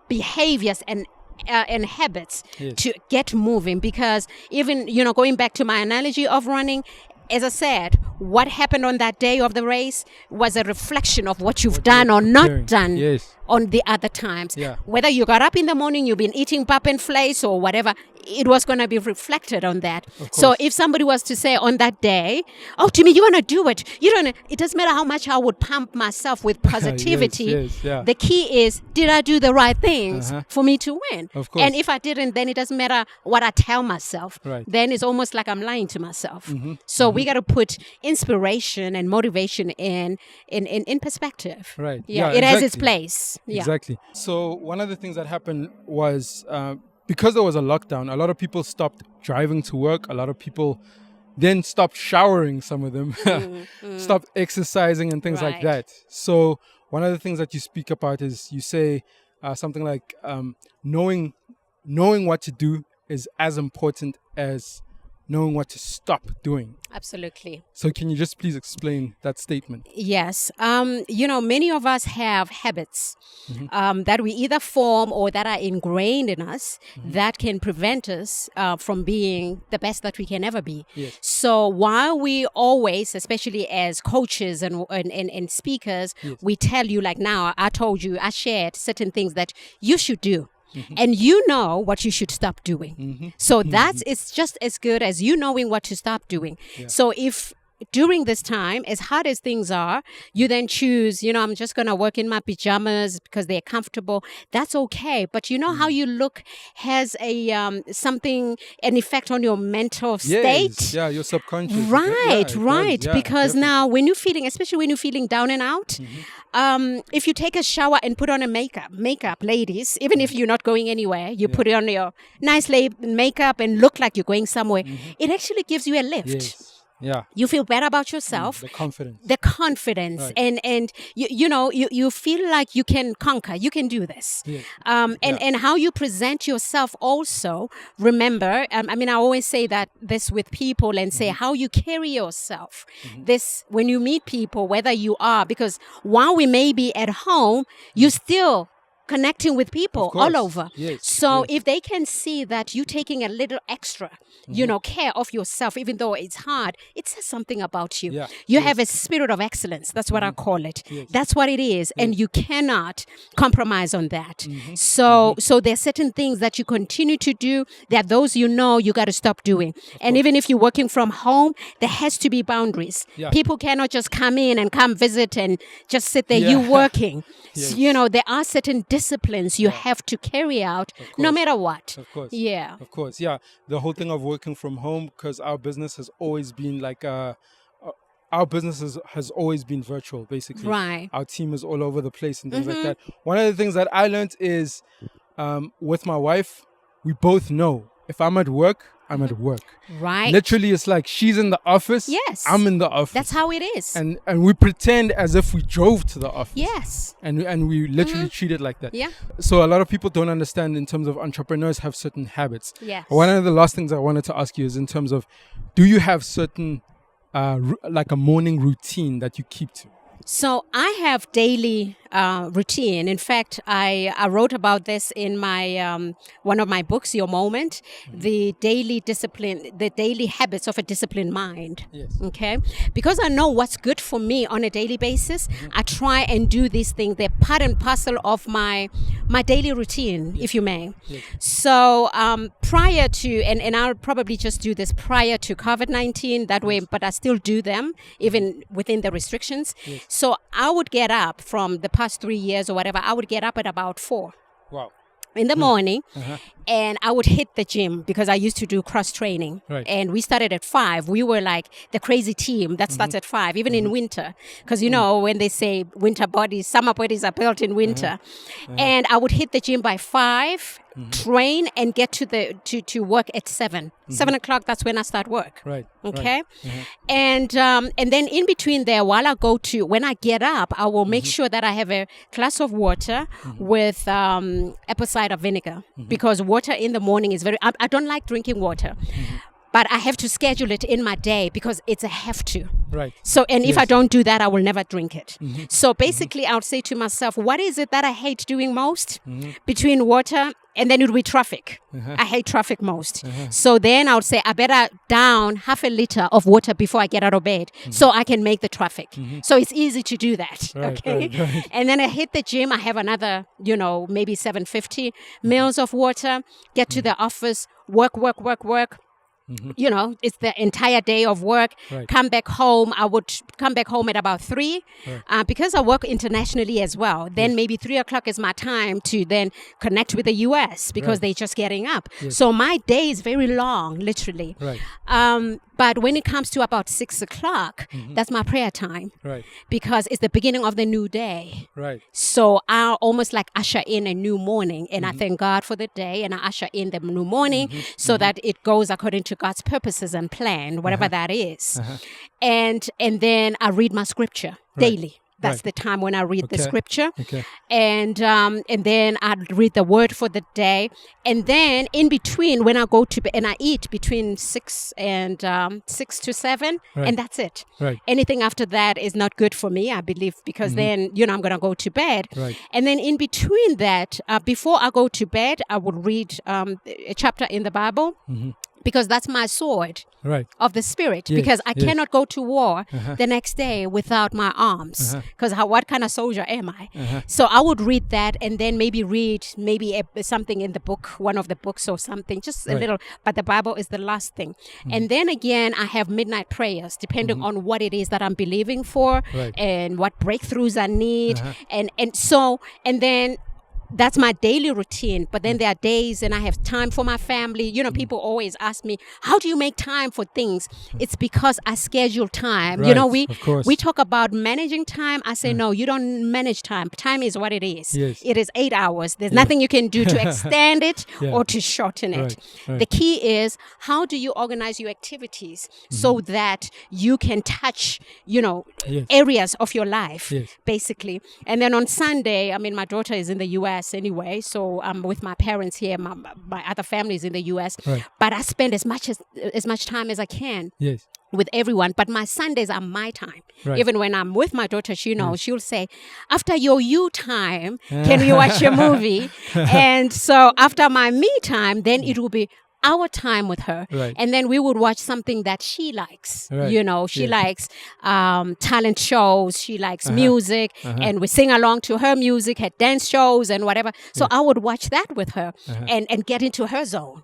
behaviors and and habits to get moving. Because even, going back to my analogy of running, as I said, what happened on that day of the race was a reflection of what you've done or not done on the other times. Yeah. Whether you got up in the morning, you've been eating pap and flakes or whatever, it was going to be reflected on that. So if somebody was to say on that day, oh, Tumi, you want to do it. It doesn't matter how much I would pump myself with positivity. The key is, did I do the right things for me to win? Of course. And if I didn't, then it doesn't matter what I tell myself. Right. Then it's almost like I'm lying to myself. So we got to put inspiration and motivation in perspective. Right. Yeah, it has its place. Yeah. Exactly. So one of the things that happened was because there was a lockdown, a lot of people stopped driving to work. A lot of people then stopped showering, some of them, stopped exercising and things like that. So one of the things that you speak about is you say something like knowing what to do is as important as knowing what to stop doing. Absolutely. So can you just please explain that statement? Yes. Many of us have habits that we either form or that are ingrained in us that can prevent us from being the best that we can ever be. Yes. So while we always, especially as coaches and speakers, we tell you, like now, I shared certain things that you should do. And you know what you should stop doing. So it's just as good as you knowing what to stop doing. Yeah. So if during this time, as hard as things are, you then choose, I'm just going to work in my pajamas because they're comfortable. That's okay. But how you look has an effect on your mental state. Yeah, your subconscious. Right. Yeah, because definitely. now especially when you're feeling down and out, if you take a shower and put on a makeup, ladies, even if you're not going anywhere, you put on your nice makeup and look like you're going somewhere. It actually gives you a lift. Yes. Yeah. You feel better about yourself. The confidence. Right. And you feel like you can conquer, you can do this. Yes. And how you present yourself also, remember, I always say this with people and say how you carry yourself. This, when you meet people, whether you are, because while we may be at home, you still connecting with people all over. So if they can see that you taking a little extra, care of yourself, even though it's hard, it says something about you. You have a spirit of excellence. That's what I call it. That's what it is. And you cannot compromise on that. So there's certain things that you continue to do. There are those you got to stop doing. And even if you're working from home, there has to be boundaries. People cannot just come in and come visit and just sit there. You working. There are certain disciplines you have to carry out no matter what. Of course. Yeah. Of course. Yeah. The whole thing of working from home, because our business has always been has always been virtual, basically. Right. Our team is all over the place and things like that. One of the things that I learned is with my wife, we both know if I'm at work, I'm at work. Right. Literally, it's like she's in the office. Yes. I'm in the office. That's how it is. And we pretend as if we drove to the office. Yes. And we literally treat it like that. Yeah. So a lot of people don't understand in terms of entrepreneurs have certain habits. Yes. One of the last things I wanted to ask you is in terms of, do you have certain, like a morning routine that you keep to? So I have daily routine. In fact, I wrote about this in my one of my books, Your Moment, the daily discipline, the daily habits of a disciplined mind. Yes. Okay, because I know what's good for me on a daily basis. I try and do these things. They're part and parcel of my daily routine, if you may. Yes. So prior to, and I'll probably just do this prior to COVID-19 that way, but I still do them even within the restrictions. Yes. So I would get up from the past 3 years or whatever, I would get up at about 4. Wow. In the morning, and I would hit the gym because I used to do cross training. Right. And we started at 5. We were like the crazy team that starts at 5, even in winter. Because, when they say winter bodies, summer bodies are built in winter. And I would hit the gym by 5, train, and get to work at 7. 7 o'clock, that's when I start work. Right. Okay. Right. And then in between there, when I get up, I will make sure that I have a glass of water with apple cider vinegar, because water in the morning is I don't like drinking water. But I have to schedule it in my day because it's a have to. Right. So, and if I don't do that, I will never drink it. So basically, I would say to myself, what is it that I hate doing most? Between water and then it would be traffic. I hate traffic most. So then I would say I better down half a liter of water before I get out of bed so I can make the traffic. So it's easy to do that. Right. And then I hit the gym. I have another, maybe 750 mils of water, get to the office, work. It's the entire day of work. Come back home. I would come back home at about 3 because I work internationally as well. Then maybe 3 o'clock is my time to then connect with the US because they're just getting up. So my day is very long, literally. But when it comes to about 6 o'clock, that's my prayer time. Because it's the beginning of the new day. So I almost like usher in a new morning. And I thank God for the day. And I usher in the new morning so that it goes according to God's purposes and plan, whatever that is. And then I read my scripture daily. That's the time when I read the scripture. And then I read the word for the day. And then in between, when I go to bed, and I eat between 6 to 7, and that's it. Anything after that is not good for me, I believe, because then, I'm going to go to bed. And then in between that, before I go to bed, I would read a chapter in the Bible. Because that's my sword of the spirit. Because I cannot go to war the next day without my arms. Because what kind of soldier am I? So I would read that and then maybe read something in the book, one of the books or something, just a little. But the Bible is the last thing. And then again, I have midnight prayers, depending on what it is that I'm believing for and what breakthroughs I need. And then that's my daily routine. But then there are days and I have time for my family. People always ask me, how do you make time for things? It's because I schedule time. We talk about managing time. I say, no, you don't manage time. Time is what it is. It is 8 hours. There's nothing you can do to extend it or to shorten it. The key is, how do you organize your activities so that you can touch, areas of your life, basically. And then on Sunday, my daughter is in the U.S. anyway, so I'm with my parents here. My other family is in the U.S. But I spend as much time as I can with everyone. But my Sundays are my time. Even when I'm with my daughter, she'll say, after your you time, can we watch a movie? And so after my me time, then it will be our time with her. And then we would watch something that she likes. She likes talent shows. She likes music. And we sing along to her music, her dance shows and whatever. So I would watch that with her and get into her zone.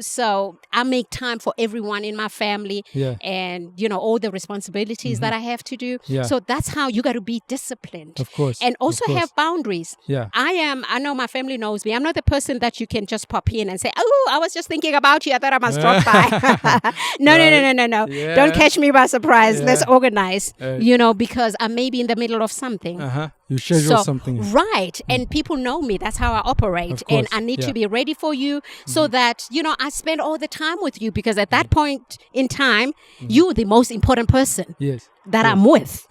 So I make time for everyone in my family and, all the responsibilities that I have to do. So that's how you got to be disciplined. Of course. And also have boundaries. I know my family knows me. I'm not the person that you can just pop in and say, oh, I was just thinking about you. I thought I must drop by. No. Yeah. Don't catch me by surprise. Let's organize, because I may be in the middle of something. You schedule something. And people know me. That's how I operate. And I need to be ready for you so that, I spend all the time with you, because at that point in time, you're the most important person. That I'm with.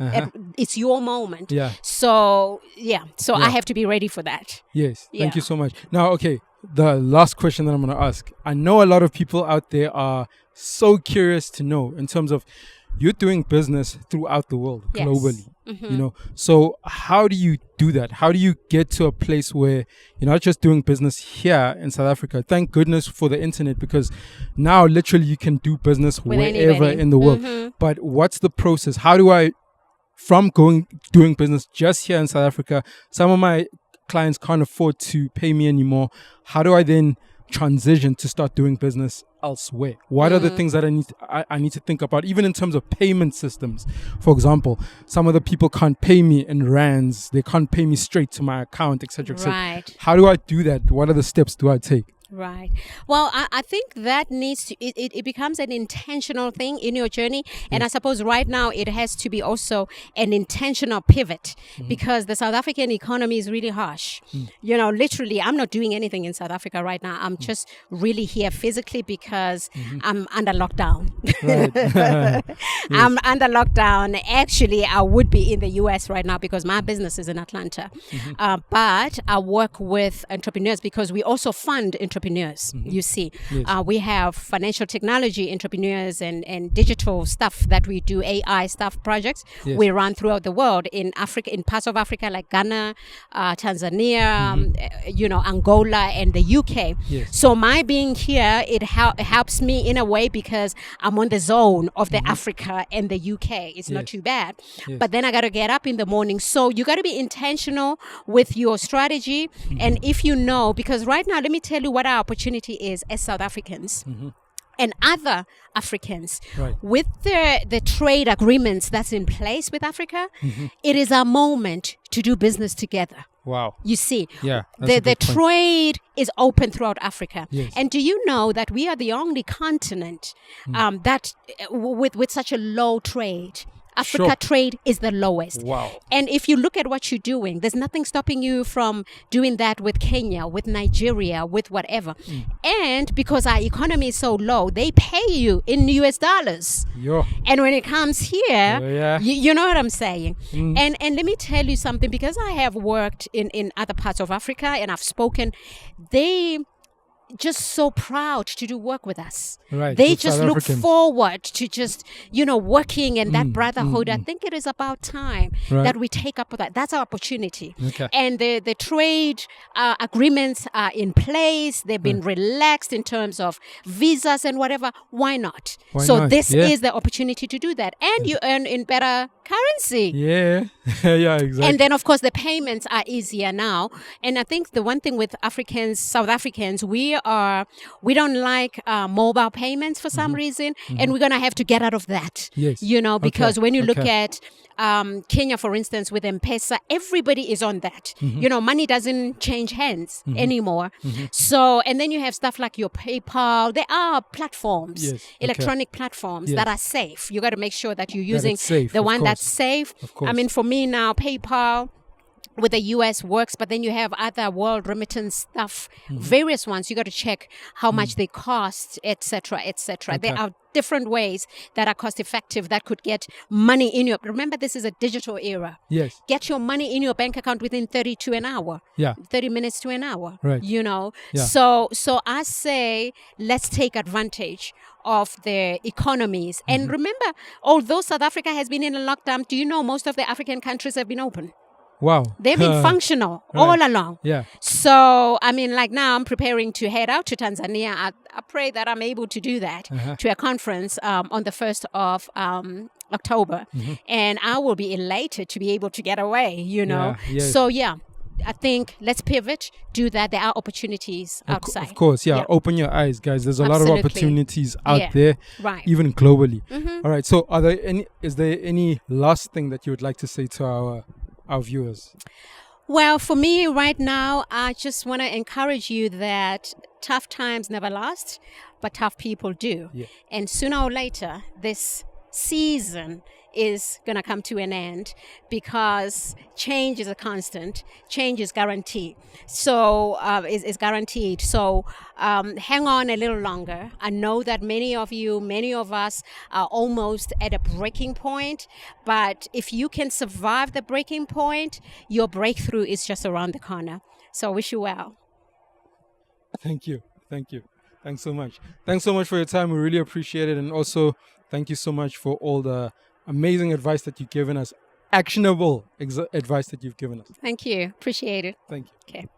It's your moment. So I have to be ready for that. Thank you so much. Now, okay, the last question that I'm going to ask. I know a lot of people out there are so curious to know, in terms of, you're doing business throughout the world, globally. So how do you do that? How do you get to a place where you're not just doing business here in South Africa? Thank goodness for the internet, because now literally you can do business with wherever anybody in the world. But what's the process? How do I, from doing business just here in South Africa, some of my clients can't afford to pay me anymore. How do I then transition to start doing business elsewhere? What are the things that I need to think about, even in terms of payment systems? For example, some of the people can't pay me in rands. They can't pay me straight to my account, etc. How do I do that? What are the steps do I take? Right. Well, I think that needs to, it becomes an intentional thing in your journey. And I suppose right now it has to be also an intentional pivot, because the South African economy is really harsh. Literally, I'm not doing anything in South Africa right now. I'm just really here physically because I'm under lockdown. I'm under lockdown. Actually, I would be in the US right now because my business is in Atlanta. But I work with entrepreneurs because we also fund entrepreneurs entrepreneurs, Mm-hmm. you see. Yes. We have financial technology entrepreneurs and digital stuff that we do, AI stuff projects. Yes. We run throughout the world in Africa, in parts of Africa like Ghana, Tanzania, Angola, and the UK. Yes. So my being here, it helps me in a way because I'm on the zone of the Africa and the UK. It's not Yes. too bad. Yes. But then I got to get up in the morning. So you got to be intentional with your strategy. And if you know, because right now, let me tell you what our opportunity is as South Africans. And other Africans, Right. with the trade agreements that's in place with Africa, it is our moment to do business together. Wow. You see, Yeah, that's a the good point. trade is open throughout Africa. Yes. And do you know that we are the only continent that with such a low trade? Africa Sure. trade is the lowest. Wow. And if you look at what you're doing, there's nothing stopping you from doing that with Kenya, with Nigeria, with whatever. And because our economy is so low, they pay you in US dollars. Yo. And when it comes here, Yeah. you know what I'm saying? And let me tell you something, because I have worked in other parts of Africa and I've spoken, they just so proud to do work with us. Right. They with just South look Africans. forward to just, working and that brotherhood. I think it is about time Right. that we take up with that. That's our opportunity. Okay. And the trade agreements are in place. They've been relaxed in terms of visas and whatever. Why not? Why So not? this Yeah. is the opportunity to do that. And you earn in better currency. Yeah. Yeah, exactly. And then, of course, the payments are easier now. And I think the one thing with Africans, South Africans, we don't like mobile payments for some reason. And we're going to have to get out of that. Yes. Because when you look Okay. at Kenya, for instance, with M-Pesa, everybody is on that. Money doesn't change hands anymore. So, and then you have stuff like your PayPal. There are platforms, Yes. electronic platforms Yes. that are safe. You got to make sure that you're That using it's safe, the of one course. that's safe. Of course. I mean, for me now, PayPal with the US works, but then you have other world remittance stuff, various ones. You got to check how much they cost, etc., etc. There Okay. are different ways that are cost effective that could get money in your. Remember, this is a digital era. Yes. Get your money in your bank account within 30 to an hour. Yeah. 30 minutes to an hour. Right. Yeah. So I say let's take advantage of the economies. And remember, although South Africa has been in a lockdown, do you know most of the African countries have been open? Wow. They've been functional all along. Yeah. So, I mean, like now I'm preparing to head out to Tanzania. I pray that I'm able to do that to a conference on the 1st of October. And I will be elated to be able to get away, Yeah, yes. So, yeah, I think let's pivot, do that. There are opportunities outside. Of course, yeah. Open your eyes, guys. There's a lot of Absolutely. opportunities out Yeah. there, Right. even globally. All right. So, is there any last thing that you would like to say to our viewers? Well, for me right now, I just want to encourage you that tough times never last, but tough people do. Yeah. And sooner or later, this season is going to come to an end because change is a constant. Change is guaranteed. So is guaranteed. So hang on a little longer. I know that many of us are almost at a breaking point. But if you can survive the breaking point, your breakthrough is just around the corner. So I wish you well. Thank you. Thanks so much. Thanks so much for your time. We really appreciate it. And also, thank you so much for all the amazing advice that you've given us. Actionable advice that you've given us. Thank you. Appreciate it. Thank you. Okay.